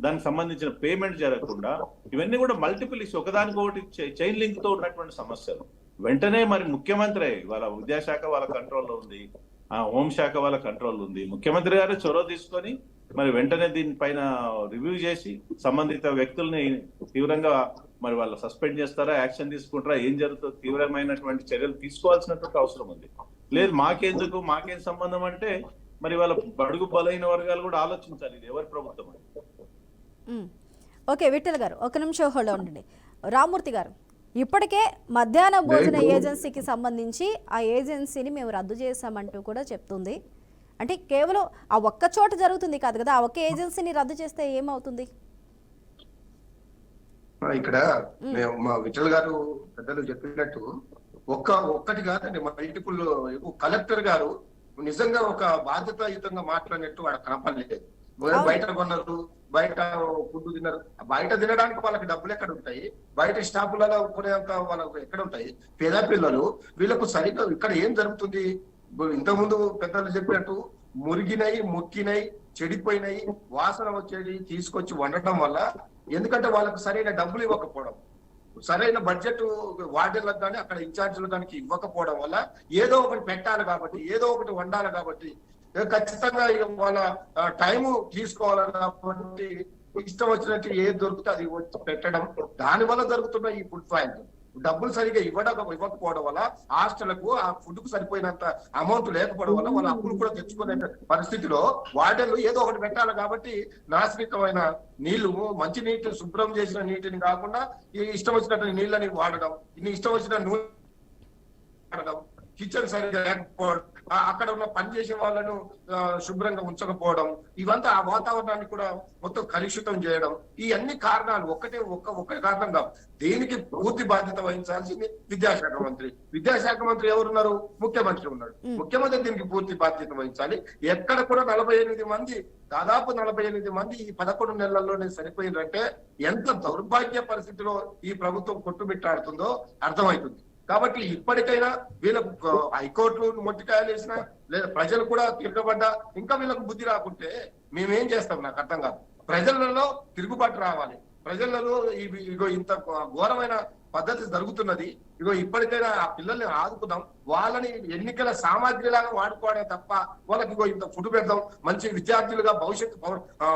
దానికి సంబంధించిన పేమెంట్ జరగకుండా, ఇవన్నీ కూడా మల్టిపుల్ ఇష్యూ, ఒకదానికొకటి చైన్ లింక్ తో ఉన్నటువంటి సమస్యలు. వెంటనే మరి ముఖ్యమంత్రి వాళ్ళ విద్యాశాఖ వాళ్ళ కంట్రోల్లో ఉంది, హోంశాఖ వాళ్ళ కంట్రోల్ ఉంది. ముఖ్యమంత్రి గారు చొరవ తీసుకొని మరి వెంటనే దీనిపైన రివ్యూ చేసి సంబంధిత వ్యక్తుల్ని తీవ్రంగా మరి వాళ్ళు సస్పెండ్ చేస్తారా, యాక్షన్ తీసుకుంటారా, ఏం జరుగుతుందో తీవ్రమైనటువంటి చర్యలు తీసుకోవాల్సినటువంటి అవసరం ఉంది. లేదు మాకేం సంబంధం అంటే మరి వాళ్ళ బడుగు బలైన వర్గాలు కూడా ఆలోచించాలి, ఇది ఎవరి ప్రభుత్వం అని. ఓకే విఠల్ గారు, ఒక నిమిషం హోల్డ్ ఉండండి. రామ్మూర్తి గారు, ఇప్పటికే మధ్యాహ్న భోజన ఏజెన్సీకి సంబంధించి ఆ ఏజెన్సీని మేము రద్దు చేశామంటూ కూడా చెప్తుంది. అంటే కేవలం ఆ ఒక్క చోట జరుగుతుంది కాదు కదా, ఆ ఒక్క ఏజెన్సీని రద్దు చేస్తే ఏమవుతుంది? ఇక్కడ మా విఠల్ గారు పెద్దలు చెప్పినట్టు ఒక్కటి కాదండి, మల్టిపుల్. కలెక్టర్ గారు నిజంగా ఒక బాధ్యతాయుతంగా మాట్లాడినట్టు వాడు కనపడలేదు. బయట కొన్నారు, బయట ఫుడ్ తిన్నారు. బయట తినడానికి వాళ్ళకి డబ్బులు ఎక్కడ ఉంటాయి? బయట స్టాఫ్లలో కొనేంత వాళ్ళకు ఎక్కడ ఉంటాయి? పేద పిల్లలు వీళ్ళకు సరిగ్గా ఇక్కడ ఏం జరుగుతుంది? ఇంతకుముందు పెద్దలు చెప్పినట్టు మురిగినాయి, ముక్కినాయి, చెడిపోయినాయి, వాసన వచ్చేది తీసుకొచ్చి వండటం వల్ల, ఎందుకంటే వాళ్ళకు సరైన డబ్బులు ఇవ్వకపోవడం, సరైన బడ్జెట్ వార్డెన్లకు కానీ అక్కడ ఇన్ఛార్జీలు దానికి ఇవ్వకపోవడం వల్ల ఏదో ఒకటి పెట్టాలి కాబట్టి, ఏదో ఒకటి వండాలి కాబట్టి, ఖచ్చితంగా వాళ్ళ టైము తీసుకోవాలి కాబట్టి ఇష్టం వచ్చినట్టు ఏది దొరికితే అది పెట్టడం, దాని వల్ల జరుగుతున్న ఈ ఫుడ్ పాయిజన్. డబ్బులు సరిగా ఇవ్వకపోవడం వల్ల హాస్టళ్లకు ఆ ఫుడ్ కు సరిపోయినంత అమౌంట్ లేకపోవడం వల్ల వాళ్ళ అప్పులు కూడా తెచ్చుకునే పరిస్థితిలో వార్డెన్లు ఏదో ఒకటి పెట్టాలి కాబట్టి నాశనికమైన నీళ్లు, మంచి నీటి శుభ్రం చేసిన నీటిని కాకుండా ఇష్టం వచ్చినట్టు నీళ్ళని వాడడం, ఇష్టం వచ్చిన నూనె వాడడం, కిచెన్ సరిగా లేకపోవడం, అక్కడ ఉన్న పనిచేసే వాళ్ళను శుభ్రంగా ఉంచకపోవడం, ఇవంతా ఆ వాతావరణాన్ని కూడా మొత్తం కలుషితం చేయడం, ఈ అన్ని కారణాలు ఒక్క కారణం కాదు. దీనికి పూర్తి బాధ్యత వహించాల్సింది విద్యాశాఖ మంత్రి ఎవరున్నారు? ముఖ్యమంత్రి ఉన్నాడు. ముఖ్యమంత్రి దీనికి పూర్తి బాధ్యత వహించాలి. ఎక్కడ కూడా 48 మంది, దాదాపు 48 మంది ఈ 11 నెలల్లోనే చనిపోయిందంటే ఎంత దౌర్భాగ్య పరిస్థితిలో ఈ ప్రభుత్వం కొట్టుమిట్టాడుతుందో అర్థమవుతుంది. కాబట్టి ఇప్పటికైనా వీళ్ళకు హైకోర్టులు మొట్టికాయలు వేసినా, లేదా ప్రజలు కూడా తిరగబడ్డా ఇంకా వీళ్ళకు బుద్ధి రాకుంటే మేమేం చేస్తాం? నాకు అర్థం కాదు. ప్రజలలో తిరుగుబాటు రావాలి. ప్రజలలో ఇగో ఇంత ఘోరమైన పద్ధతి జరుగుతున్నది, ఇగో ఇప్పటికైనా ఆ పిల్లల్ని ఆదుకుందాం, వాళ్ళని ఎన్నికల సామాగ్రిలాగా వాడుకోవడే తప్ప వాళ్ళకి ఇగో ఇంత ఫుడ్ పెడదాం, మంచి విద్యార్థులుగా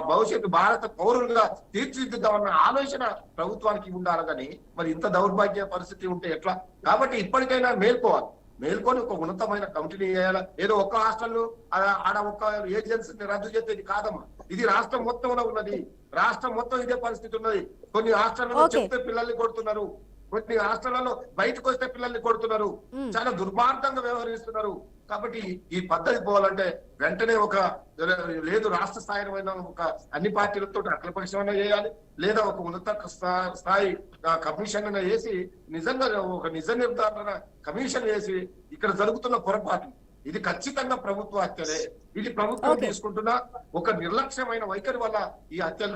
భవిష్యత్తు భారత పౌరులుగా తీర్చిదిద్దామన్న ఆలోచన ప్రభుత్వానికి ఉండాలి. కానీ మరి ఇంత దౌర్భాగ్య పరిస్థితి ఉంటే ఎట్లా? కాబట్టి ఇప్పటికైనా మేల్కొని ఒక ఉన్నతమైన కమిటీని వేయాలి. ఏదో ఒక్క హాస్టల్ ఆడ ఒక్క ఏజెన్సీని రద్దు చేసేది కాదమ్మా. ఇది రాష్ట్రం మొత్తంలో ఉన్నది. రాష్ట్రం మొత్తం ఇదే పరిస్థితి ఉన్నది. కొన్ని హాస్టల్లో చెప్తే పిల్లల్ని కొడుతున్నారు, కొన్ని హాస్టళ్లలో బయటకు వస్తే పిల్లల్ని కొడుతున్నారు, చాలా దుర్మార్గంగా వ్యవహరిస్తున్నారు. కాబట్టి ఈ పద్ధతి పోవాలంటే వెంటనే లేదు రాష్ట్ర స్థాయిలో ఒక అన్ని పార్టీలతో అఖిలపక్షం చేయాలి, లేదా ఒక ఉన్నత స్థాయి కమిషన్ వేసి నిజంగా ఒక నిజ నిర్ధారణ కమిషన్ వేసి ఇక్కడ జరుగుతున్న పొరపాటు ఇది ఖచ్చితంగా ప్రభుత్వ హత్యలే. ఇది ప్రభుత్వం తీసుకుంటున్న ఒక నిర్లక్ష్యమైన వైఖరి వల్ల ఈ హత్యలు,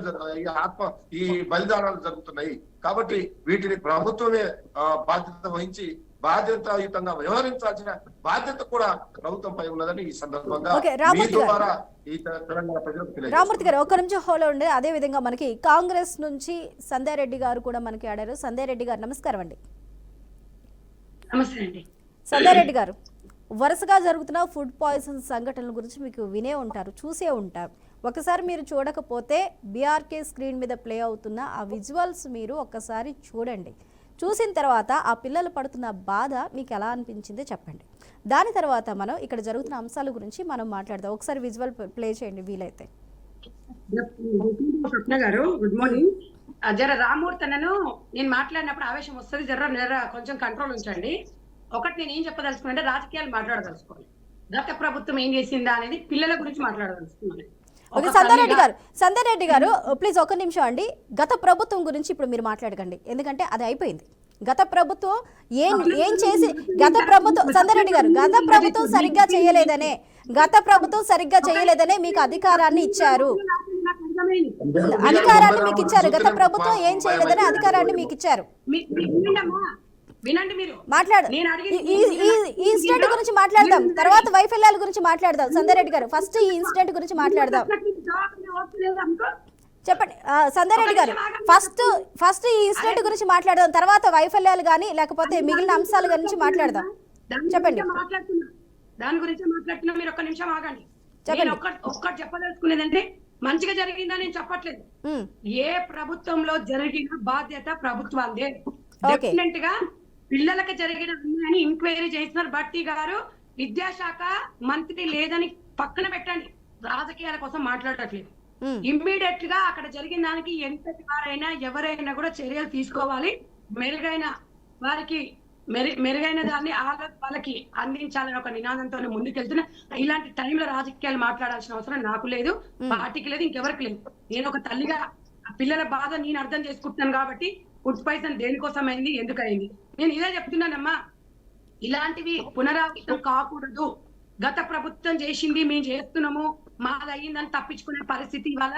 ఈ బలిదానాలు జరుగుతున్నాయి. కాబట్టి వీటిని ప్రభుత్వమే బాధ్యత వహించి బాధ్యతాయుతంగా వ్యవహరించాల్సిన బాధ్యత కూడా ప్రభుత్వంపై ఉన్నదని ఈ సందర్భంగా రామూర్తి గారు ఒక్క నిమిషం హోలో ఉండే. అదే విధంగా మనకి కాంగ్రెస్ నుంచి సంధ్యా రెడ్డి గారు కూడా మనకి ఆడారు. సంధ్యా రెడ్డి గారు నమస్కారం అండి. నమస్తే అండి. సంధ్యా రెడ్డి గారు, వరుసగా జరుగుతున్న ఫుడ్ పాయిజన్ సంఘటనల గురించి మీకు వినే ఉంటారు, చూసే ఉంటారు. ఒకసారి మీరు చూడకపోతే బీఆర్కే స్క్రీన్ మీద ప్లే అవుతున్న ఆ విజువల్స్ మీరు ఒక్కసారి చూడండి. చూసిన తర్వాత ఆ పిల్లలు పడుతున్న బాధ మీకు ఎలా అనిపించిందో చెప్పండి. దాని తర్వాత మనం ఇక్కడ జరుగుతున్న అంశాల గురించి మనం మాట్లాడదాం. ఒకసారి విజువల్ ప్లే చేయండి వీలైతే. స్వప్న గారు గుడ్ మార్నింగ్. జర రామూర్తి అన్నను నేను మాట్లాడినప్పుడు ఆవేశం వస్తుంది, జర కొంచెం కంట్రోల్ ఉంచండి. ఒకటి నేను ఏం చెప్పదలుచుకున్నా, రాజకీయాలు మాట్లాడదలుచుకోవాలి. గత ప్రభుత్వం ఏం చేసిందా అనేది పిల్లల గురించి మాట్లాడదలుచుకున్నాను. సంధ్యా రెడ్డి గారు ప్లీజ్ ఒక నిమిషం అండి. గత ప్రభుత్వం గురించి ఇప్పుడు మీరు మాట్లాడకండి, ఎందుకంటే అది అయిపోయింది. గత ప్రభుత్వం ఏం చేసి సంధ్యా రెడ్డి గారు గత ప్రభుత్వం సరిగ్గా చేయలేదనే మీకు అధికారాన్ని ఇచ్చారు. గత ప్రభుత్వం ఏం చేయలేదనే అధికారాన్ని మీకు ఇచ్చారు. వినండి, మీరు మాట్లాడు. ఈ ఇన్సిడెంట్ గురించి మాట్లాడదాం, తర్వాత వైఫల్యాల గురించి మాట్లాడదాం. సంధ్యా రెడ్డి గారు ఫస్ట్ ఈ ఇన్సిడెంట్ గురించి మాట్లాడదాం. చెప్పండి సంధ్యా రెడ్డి గారు, ఫస్ట్ ఈ ఇన్సిడెంట్ గురించి మాట్లాడదాం, తర్వాత వైఫల్యాలు కానీ లేకపోతే మిగిలిన అంశాల గురించి మాట్లాడదాం. చెప్పండి. దాని గురించి మాట్లాడుతున్నా, మీరు ఒక్క నిమిషం ఆగండి. చెప్పండి. ఒక్కటి చెప్పదలుచుకునేదంటే మంచిగా జరిగిందని నేను చెప్పట్లేదు. ఏ ప్రభుత్వంలో జరిగిన బాధ్యత ప్రభుత్వాలదే. డెఫినెట్ గా పిల్లలకు జరిగిన అన్యాయాన్ని ఎంక్వైరీ చేస్తున్నారు. భట్టి గారు విద్యాశాఖ మంత్రి లేదని పక్కన పెట్టండి, రాజకీయాల కోసం మాట్లాడట్లేదు. ఇమ్మీడియట్ గా అక్కడ జరిగిన దానికి ఎంతటి వారైనా ఎవరైనా కూడా చర్యలు తీసుకోవాలి. మెరుగైన దాన్ని వాళ్ళకి అందించాలని ఒక నినాదంతో ముందుకెళ్తున్నా. ఇలాంటి టైంలో రాజకీయాలు మాట్లాడాల్సిన అవసరం నాకు లేదు, పార్టీకి లేదు, ఇంకెవరికి లేదు. నేను ఒక తల్లిగా పిల్లల బాధ నేను అర్థం చేసుకుంటున్నాను. కాబట్టి ఫుడ్ పాయిజన్ దేనికోసం అయింది, ఎందుకు అయింది, నేను ఇదే చెప్తున్నానమ్మా. ఇలాంటివి పునరావృతం కాకూడదు. గత ప్రభుత్వం చేసింది మేము చేస్తున్నాము, మాది అయ్యిందని తప్పించుకునే పరిస్థితి ఇవాళ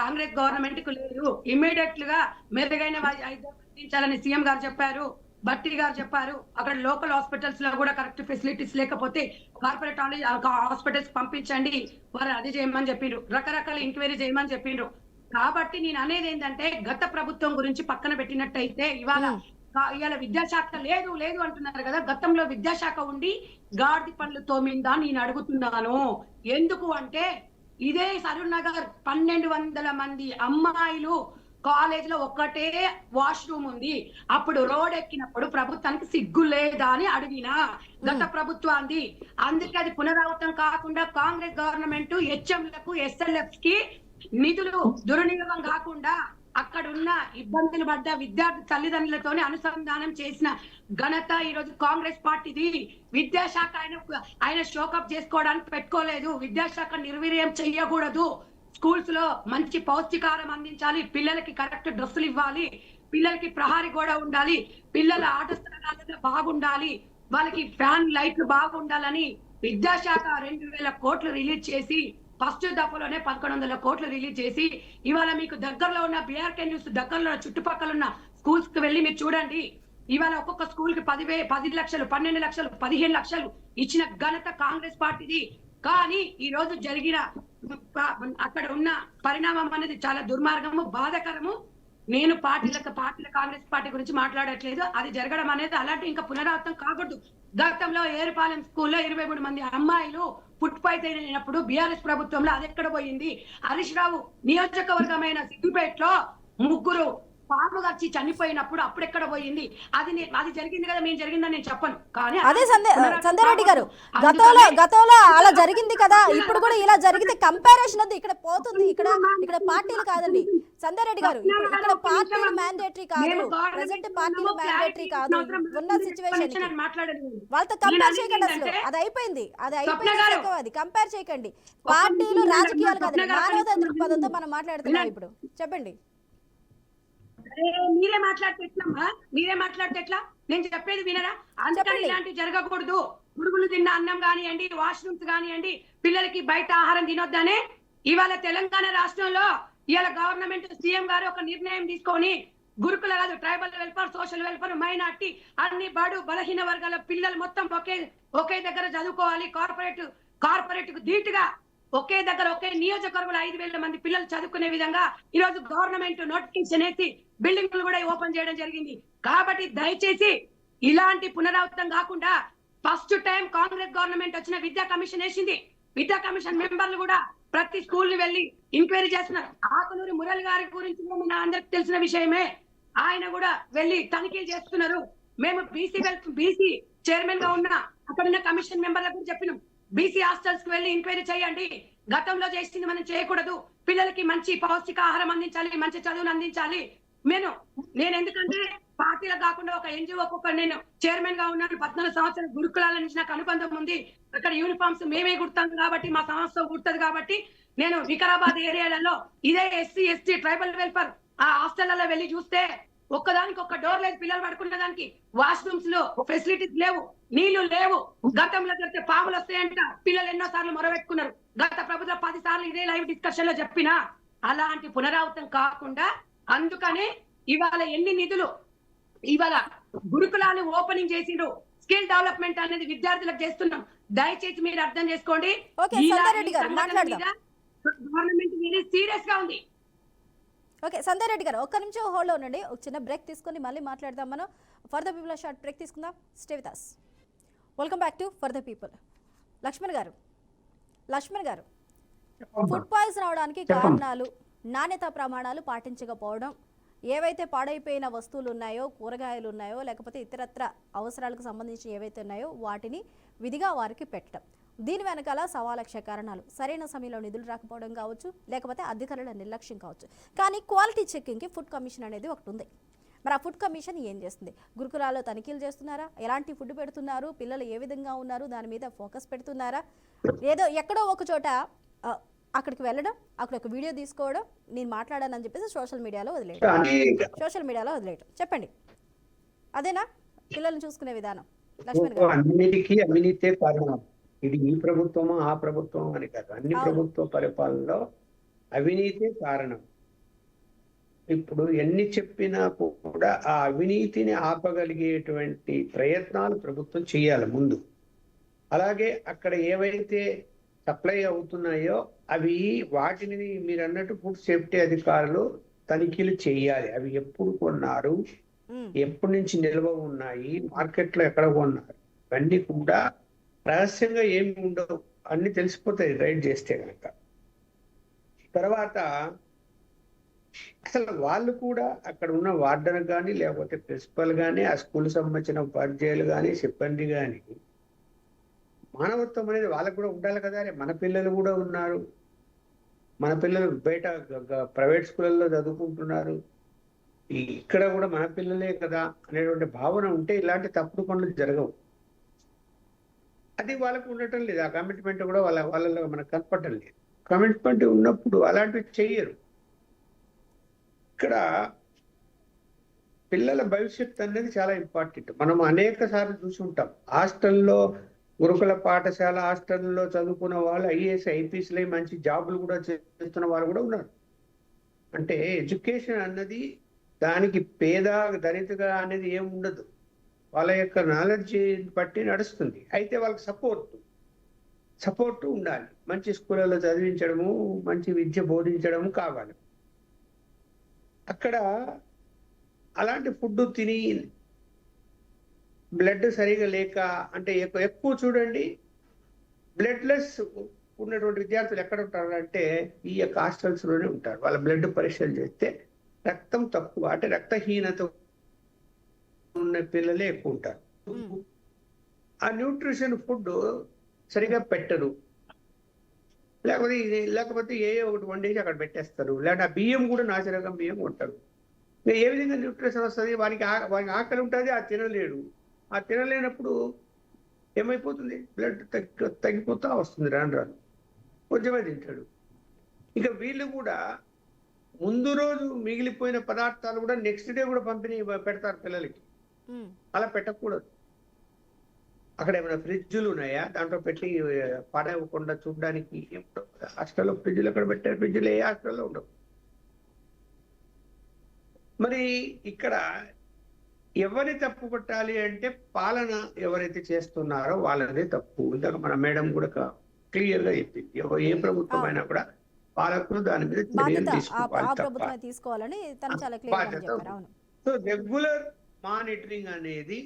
కాంగ్రెస్ గవర్నమెంట్ కు లేదు. ఇమ్మీడియట్ గా మెరుగైన అందించాలని సీఎం గారు చెప్పారు, భట్టి గారు చెప్పారు. అక్కడ లోకల్ హాస్పిటల్స్ లో కూడా కరెక్ట్ ఫెసిలిటీస్ లేకపోతే కార్పొరేట్ హాస్పిటల్స్ పంపించండి, వారు అది చేయమని చెప్పిండ్రు, రకరకాల ఎంక్వైరీ చేయమని చెప్పిండ్రు. కాబట్టి నేను అనేది ఏంటంటే, గత ప్రభుత్వం గురించి పక్కన పెట్టినట్టయితే ఇవాళ విద్యాశాఖ లేదు అంటున్నారు కదా. గతంలో విద్యాశాఖ ఉండి గాడిద పనులు తోమిందా నేను అడుగుతున్నాను. ఎందుకు అంటే ఇదే సరూర్ నగర్ 1200 మంది అమ్మాయిలు కాలేజ్ లో ఒక్కటే వాష్రూమ్ ఉంది. అప్పుడు రోడ్ ఎక్కినప్పుడు ప్రభుత్వానికి సిగ్గు లేదా అని అడిగినా గత ప్రభుత్వాన్ని. అందుకే అది పునరావృతం కాకుండా కాంగ్రెస్ గవర్నమెంట్ హెచ్ఎంలకు ఎస్ఎల్ఎఫ్ కి నిధులు దుర్వినియోగం కాకుండా అక్కడ ఉన్న ఇబ్బందులు పడ్డ విద్యార్థి తల్లిదండ్రులతోనే అనుసంధానం చేసిన ఘనత ఈ రోజు కాంగ్రెస్ పార్టీది. విద్యాశాఖ ఆయన షోకప్ చేసుకోవడానికి పెట్టుకోలేదు. విద్యాశాఖ నిర్వీర్యం చెయ్యకూడదు. స్కూల్స్ లో మంచి పౌష్టికాహారం అందించాలి, పిల్లలకి కరెక్ట్ డ్రెస్సులు ఇవ్వాలి, పిల్లలకి ప్రహారీ గోడ ఉండాలి, పిల్లల ఆట స్థలాలలో బాగుండాలి, వాళ్ళకి ఫ్యాన్ లైట్లు బాగుండాలని విద్యాశాఖ 2000 కోట్లు రిలీజ్ చేసి ఫస్ట్ దఫలోనే 1100 కోట్లు రిలీజ్ చేసి ఇవాళ మీకు దగ్గరలో ఉన్న బీఆర్కే న్యూస్ దగ్గరలో చుట్టుపక్కల ఉన్న స్కూల్స్ కి వెళ్ళి మీరు చూడండి. ఇవాళ ఒక్కొక్క స్కూల్ కి 10 లక్షలు, 12 లక్షలు, 15 లక్షలు ఇచ్చిన ఘనత కాంగ్రెస్ పార్టీది. కానీ ఈ రోజు జరిగిన అక్కడ ఉన్న పరిణామం అనేది చాలా దుర్మార్గము, బాధాకరము. నేను పార్టీల కాంగ్రెస్ పార్టీ గురించి మాట్లాడట్లేదు. అది జరగడం అనేది అలాంటి ఇంకా పునరావృతం కాకూడదు. గతంలో ఏరుపాలెం స్కూల్లో 23 మంది అమ్మాయిలు ఫుడ్ పాయిజన్ అయినప్పుడు బీఆర్ఎస్ ప్రభుత్వంలో అది ఎక్కడ పోయింది? హరీష్ రావు నియోజకవర్గమైన సిద్దిపేటలో 3 పాము వచ్చి చనిపోయినప్పుడు అప్పుడెక్కడ పోయింది? అది జరిగింది కదా, మేము జరిగిందని నేను చెప్పను. కానీ అదే సంధ్యారెడ్డి గారు, గతంలో అలా జరిగింది కదా, ఇప్పుడు కూడా ఇలా జరిగితే కంపారిజన్ అది ఇక్కడ పోతుంది. ఇక్కడ పార్టీలు కాదండి సంధ్యారెడ్డి గారు, ఇక్కడ పార్టీలు మ్యాండేటరీ కాదు, ప్రెసెంట్ పార్టీలు మ్యాండేటరీ కాదు. ఉన్న సిచ్యువేషన్ వాళ్ళతో కంపేర్ చేయకండి. అసలు అది అయిపోయింది అది కంపేర్ చేయకండి. పార్టీలు రాజకీయాలు కాదండి, మానవతా దృక్పథంతో మనం మాట్లాడుతున్నాం. ఇప్పుడు చెప్పండి. మీరే మాట్లాడితే ఎట్లా? నేను చెప్పేది వినరా? అందుకని ఇలాంటి జరగకూడదు. పురుగులు తిన్న అన్నం కానివ్వండి, వాష్రూమ్స్ కానివ్వండి, పిల్లలకి బయట ఆహారం తినొద్దనే ఇవాళ తెలంగాణ రాష్ట్రంలో ఇవాళ గవర్నమెంట్ సీఎం గారు ఒక నిర్ణయం తీసుకొని గురుకుల కాదు, tribal welfare, social welfare, minority అన్ని బడు బలహీన వర్గాల పిల్లలు మొత్తం ఒకే దగ్గర చదువుకోవాలి. కార్పొరేట్ కు ధీటుగా ఒకే దగ్గర ఒకే నియోజకవర్గంలో 5000 మంది పిల్లలు చదువుకునే విధంగా ఈ రోజు గవర్నమెంట్ నోటిఫికేషన్ వేసి బిల్డింగ్లు కూడా ఓపెన్ చేయడం జరిగింది. కాబట్టి దయచేసి ఇలాంటి పునరావృతం కాకుండా ఫస్ట్ టైం కాంగ్రెస్ గవర్నమెంట్ వచ్చిన విద్యా కమిషన్ వేసింది. విద్యా కమిషన్ మెంబర్లు కూడా ప్రతి స్కూల్ ని వెళ్లి ఎంక్వైరీ చేస్తున్నారు. ఆకునూరి మురళి గారి గురించి మన అందరికి తెలిసిన విషయమే. ఆయన కూడా వెళ్లి తనిఖీలు చేస్తున్నారు. మేము బీసీ చైర్మన్ గా ఉన్న అక్కడున్న కమిషన్ మెంబర్లకు చెప్పినాం, బీసీ హాస్టల్స్ కి వెళ్లి ఎంక్వైరీ చేయండి. గతంలో చేసింది మనం చేయకూడదు. పిల్లలకి మంచి పౌష్టికాహారం అందించాలి, మంచి చదువును అందించాలి. నేను ఎందుకంటే పార్టీలో కాకుండా ఒక ఎన్జిఓ నేను చైర్మన్ గా ఉన్నాను. 14 సంవత్సరాల గురుకులాల నుంచి నాకు అనుబంధం ఉంది. అక్కడ యూనిఫామ్స్ మేమే కుడతాం కాబట్టి, మా సంస్థ కుడుతుంది కాబట్టి నేను వికారాబాద్ ఏరియాలలో ఇదే ఎస్సీ ఎస్టీ ట్రైబల్ వెల్ఫేర్ ఆ హాస్టళ్లలో వెళ్లి చూస్తే ఒక్కదానికి ఒక్క డోర్ లేదు. పిల్లలు పడుకునే దానికి వాష్రూమ్స్ లో ఫెసిలిటీస్ లేవు, నీళ్లు లేవు. గతంలో జరిగితే పాములు వస్తాయంట పిల్లలు ఎన్నో సార్లు మొరబెట్టుకున్నారు. గత ప్రభుత్వం 10 సార్లు ఇదే లైవ్ డిస్కషన్ లో చెప్పినా అలాంటి పునరావృతం కాకుండా అందుకనే ఇవాళ ఎన్ని నిధులు ఇవాళ గురుకులాలు ఓపెనింగ్ చేసిండ్రు. స్కిల్ డెవలప్మెంట్ అనేది విద్యార్థులకు చేస్తున్నాం. దయచేసి మీరు అర్థం చేసుకోండి. గవర్నమెంట్ వెరీ సీరియస్ గా ఉంది. ఓకే సంధ్యారెడ్డి గారు, ఒక్క నిమిషం హోల్డ్ ఉండండి. ఒక చిన్న బ్రేక్ తీసుకొని మళ్ళీ మాట్లాడదాం. మనం for the people short break తీసుకుందాం. Stay with us. Welcome back to for the people. Laxman గారు, ఫుడ్ పాయిజన్ అవడానికి కారణాలు నాణ్యతా ప్రమాణాలు పాటించకపోవడం, ఏవైతే పాడైపోయిన వస్తువులు ఉన్నాయో, కూరగాయలు ఉన్నాయో, లేకపోతే ఇతరత్ర అవసరాలకు సంబంధించి ఏవైతే ఉన్నాయో వాటిని విధిగా వారికి పెట్టడం, దీని వెనకాల 1,00,000 కారణాలు. సరైన సమయంలో నిధులు రాకపోవడం కావచ్చు, లేకపోతే అధికారుల నిర్లక్ష్యం కావచ్చు. కానీ క్వాలిటీ చెకింగ్కి ఫుడ్ కమిషన్ అనేది ఒకటి ఉంది. మరి ఆ ఫుడ్ కమిషన్ ఏం చేస్తుంది? గురుకులాల్లో తనిఖీలు చేస్తున్నారా? ఎలాంటి ఫుడ్ పెడుతున్నారు? పిల్లలు ఏ విధంగా ఉన్నారు? దాని మీద ఫోకస్ పెడుతున్నారా? ఏదో ఎక్కడో ఒక చోట అక్కడికి వెళ్ళడం, అక్కడ ఒక వీడియో తీసుకోవడం, నేను మాట్లాడానని చెప్పేసి సోషల్ మీడియాలో వదిలేయటం. చెప్పండి, అదేనా పిల్లల్ని చూసుకునే విధానం? లక్ష్మణ్ గారు, అన్నిటికీ అవినీతే కారణం. ఇది ఈ ప్రభుత్వమా ఆ ప్రభుత్వం అని కాదు, అన్ని ప్రభుత్వ పరిపాలనలో అవినీతే కారణం. ఇప్పుడు ఎన్ని చెప్పినా కూడా ఆ అవినీతిని ఆపగలిగేటువంటి ప్రయత్నాలు ప్రభుత్వం చేయాలి ముందు. అలాగే అక్కడ ఏవైతే సప్లై అవుతున్నాయో అవి వాటిని మీరు అన్నట్టు ఫుడ్ సేఫ్టీ అధికారులు తనిఖీలు చేయాలి. అవి ఎప్పుడు కొన్నారు, ఎప్పటి నుంచి నిల్వ ఉన్నాయి, మార్కెట్లో ఎక్కడ కొన్నారు, ఇవన్నీ కూడా రహస్యంగా ఏమి ఉండవు, అన్ని తెలిసిపోతాయి రైడ్ చేస్తే కనుక. తర్వాత అసలు వాళ్ళు కూడా అక్కడ ఉన్న వార్డెన్ కానీ లేకపోతే ప్రిన్సిపల్ కానీ ఆ స్కూల్ సంబంధించిన ఉపాధ్యాయులు కానీ సిబ్బంది కానీ మానవత్వం అనేది వాళ్ళకు కూడా ఉండాలి కదా. మన పిల్లలు కూడా ఉన్నారు, మన పిల్లలు బయట ప్రైవేట్ స్కూళ్ళల్లో చదువుకుంటున్నారు, ఇక్కడ కూడా మన పిల్లలే కదా అనేటువంటి భావన ఉంటే ఇలాంటి తప్పుడు పనులు జరగవు. అది వాళ్ళకు ఉండటం లేదు. ఆ కమిట్మెంట్ కూడా వాళ్ళలో మనకు కనపడటం లేదు. కమిట్మెంట్ ఉన్నప్పుడు అలాంటివి చెయ్యరు. ఇక్కడ పిల్లల భవిష్యత్తు అనేది చాలా ఇంపార్టెంట్. మనం అనేక సార్లు చూసి ఉంటాం. హాస్టల్లో, గురుకుల పాఠశాల హాస్టల్లో చదువుకున్న వాళ్ళు ఐఏఎస్ ఐపీఎస్లై మంచి జాబులు కూడా చేస్తున్న వాళ్ళు కూడా ఉన్నారు. అంటే ఎడ్యుకేషన్ అన్నది దానికి పేద దళితుగా అనేది ఏమి ఉండదు. వాళ్ళ యొక్క నాలెడ్జ్ బట్టి నడుస్తుంది. అయితే వాళ్ళకి సపోర్ట్ ఉండాలి. మంచి స్కూళ్ళలో చదివించడము, మంచి విద్య బోధించడము కావాలి. అక్కడ అలాంటి ఫుడ్ తిని బ్లడ్ సరిగా లేక, అంటే ఎక్కువ చూడండి బ్లడ్ లెస్ ఉన్నటువంటి విద్యార్థులు ఎక్కడ ఉంటారు అంటే ఈ యొక్క హాస్టల్స్ లోనే ఉంటారు. వాళ్ళ బ్లడ్ పరీక్షలు చేస్తే రక్తం తక్కువ, అంటే రక్తహీనత ఉన్న పిల్లలే ఎక్కువ ఉంటారు. ఆ న్యూట్రిషన్ ఫుడ్ సరిగా పెట్టరు, లేకపోతే ఏ ఒకటి వండేసి అక్కడ పెట్టేస్తారు. లేకపోతే ఆ బియ్యం కూడా నాసిరకం బియ్యం ఉంటారు. ఏ విధంగా న్యూట్రిషన్ వస్తుంది? వానికి ఆకలి ఉంటుంది, ఆ తినలేడు. ఆ తినలేనప్పుడు ఏమైపోతుంది? బ్లడ్ తగ్గిపోతా వస్తుంది. రాను కొంచెమే తింటాడు. ఇక వీళ్ళు కూడా ముందు రోజు మిగిలిపోయిన పదార్థాలు కూడా నెక్స్ట్ డే కూడా పంపిణీ పెడతారు పిల్లలకి. అలా పెట్టకూడదు. అక్కడ ఏమైనా ఫ్రిడ్జులు ఉన్నాయా? దాంట్లో పెట్టి పడవకుండా చూడడానికి హాస్టల్లో ఫ్రిడ్జులు ఎక్కడ పెట్టారు? ఫ్రిడ్జులు ఏ హాస్టల్లో ఉండవు. మరి ఇక్కడ ఎవరి తప్పు కొట్టాలి అంటే పాలన ఎవరైతే చేస్తున్నారో వాళ్ళదే తప్పు. ఇందాక మన మేడం కూడా క్లియర్ గా చెప్పింది. ఏ ప్రభుత్వం అయినా కూడా పాలకులు దాని మీద చర్యలు తీసుకోవాలని. సో రెగ్యులర్ మానిటరింగ్ అనేది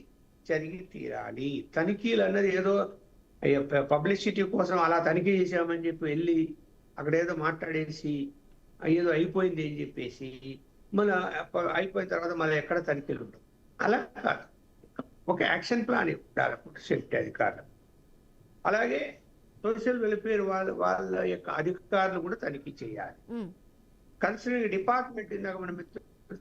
జరిగి తీరాలి. తనిఖీలు అన్నది ఏదో పబ్లిసిటీ కోసం అలా తనిఖీ చేసామని చెప్పి వెళ్ళి అక్కడ ఏదో మాట్లాడేసి ఏదో అయిపోయింది అని చెప్పేసి మళ్ళీ అయిపోయిన తర్వాత మళ్ళీ ఎక్కడ తనిఖీలు ఉండవు. అలా కాదు, ఒక యాక్షన్ ప్లాన్ ఉండాలి ఫుడ్ సేఫ్టీ అధికారులు. అలాగే సోషల్ వెల్ఫేర్ వాళ్ళ యొక్క అధికారులు కూడా తనిఖీ చేయాలి. కన్సర్నింగ్ డిపార్ట్మెంట్, ఇందాక మనం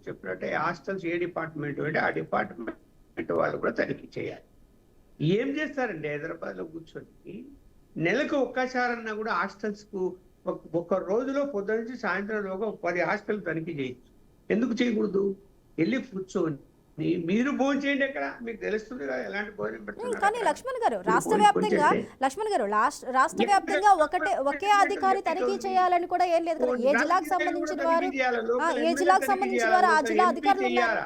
చెప్పినట్టే హాస్టల్స్ ఏ డిపార్ట్మెంట్ అంటే ఆ డిపార్ట్మెంట్ వాళ్ళు కూడా తనిఖీ చేయాలి. ఏం చేస్తారండి హైదరాబాద్ లో కూర్చొని నెలకు ఒక్కసారన్నా కూడా హాస్టల్స్ కు ఒక రోజులో పొద్దు నుంచి సాయంత్రంలోగా 10 హాస్టల్ తనిఖీ చేయొచ్చు. ఎందుకు చేయకూడదు? వెళ్ళి కూర్చొని మీరు భోజనం చేయండి. ఎక్కడ మీకు తెలుస్తుంది కదా ఎలాంటి భోజనం పెడుతున్నారు. కానీ లక్ష్మణ్ గారు రాష్ట్ర వ్యాప్తంగా ఒకే అధికారి తనిఖీ చేయాలని కూడా ఏం లేదు కదా. ఏ జిల్లాకు సంబంధించిన వారు ఆ జిల్లా అధికారులు ఉన్నారు.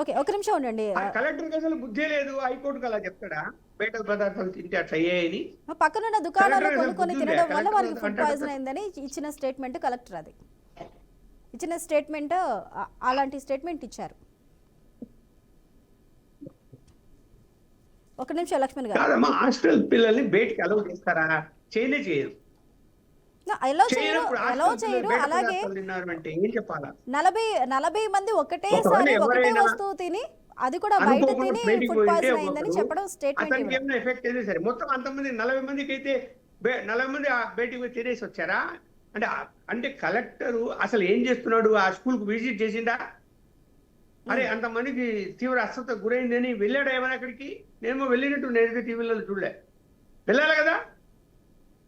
ఓకే, ఒక నిమిషం ఉండండి. కలెక్టర్ అసలు బుద్ధి లేదు. హైకోర్టుకు అలా చెప్తాడా బయట పదార్థాలు తింటే అట్లా అయ్యాయని? పక్కనున్న దుకాణాలు కొనుక్కొని తినడం వల్ల వారికి ఫుడ్ పాయిజన్ అయిందని ఇచ్చిన స్టేట్మెంట్ కలెక్టర్ అది ఇచ్చిన స్టేట్మెంట్ అలాంటి స్టేట్మెంట్ ఇచ్చారు. ఒక నిమిషం లక్ష్మణ్ గారు. హాస్టల్ పిల్లల్ని బయటికి అలౌ చేస్తారా? చేయరు. అలాగే 40 మంది ఒకటేసారి ఒకటే వస్తువు తిని అది కూడా బయట తిని ఫుడ్ పాయిజన్ అయిందని చెప్పడం స్టేట్మెంట్. ఎఫెక్ట్ అయితే సరే, మొత్తం అంతమంది 40 మందికి అయితే 40 మంది బయటికి తినేసి వచ్చారా? అంటే కలెక్టర్ అసలు ఏం చేస్తున్నాడు? ఆ స్కూల్ కు విజిట్ చేసిందా? అరే అంతమందికి తీవ్ర అస్వస్థ గురైందని వెళ్ళాడా ఏమైనా అక్కడికి? నేనేమో వెళ్ళినట్టు నేనైతే టీవీలలో చూడలే. వెళ్ళాలి కదా.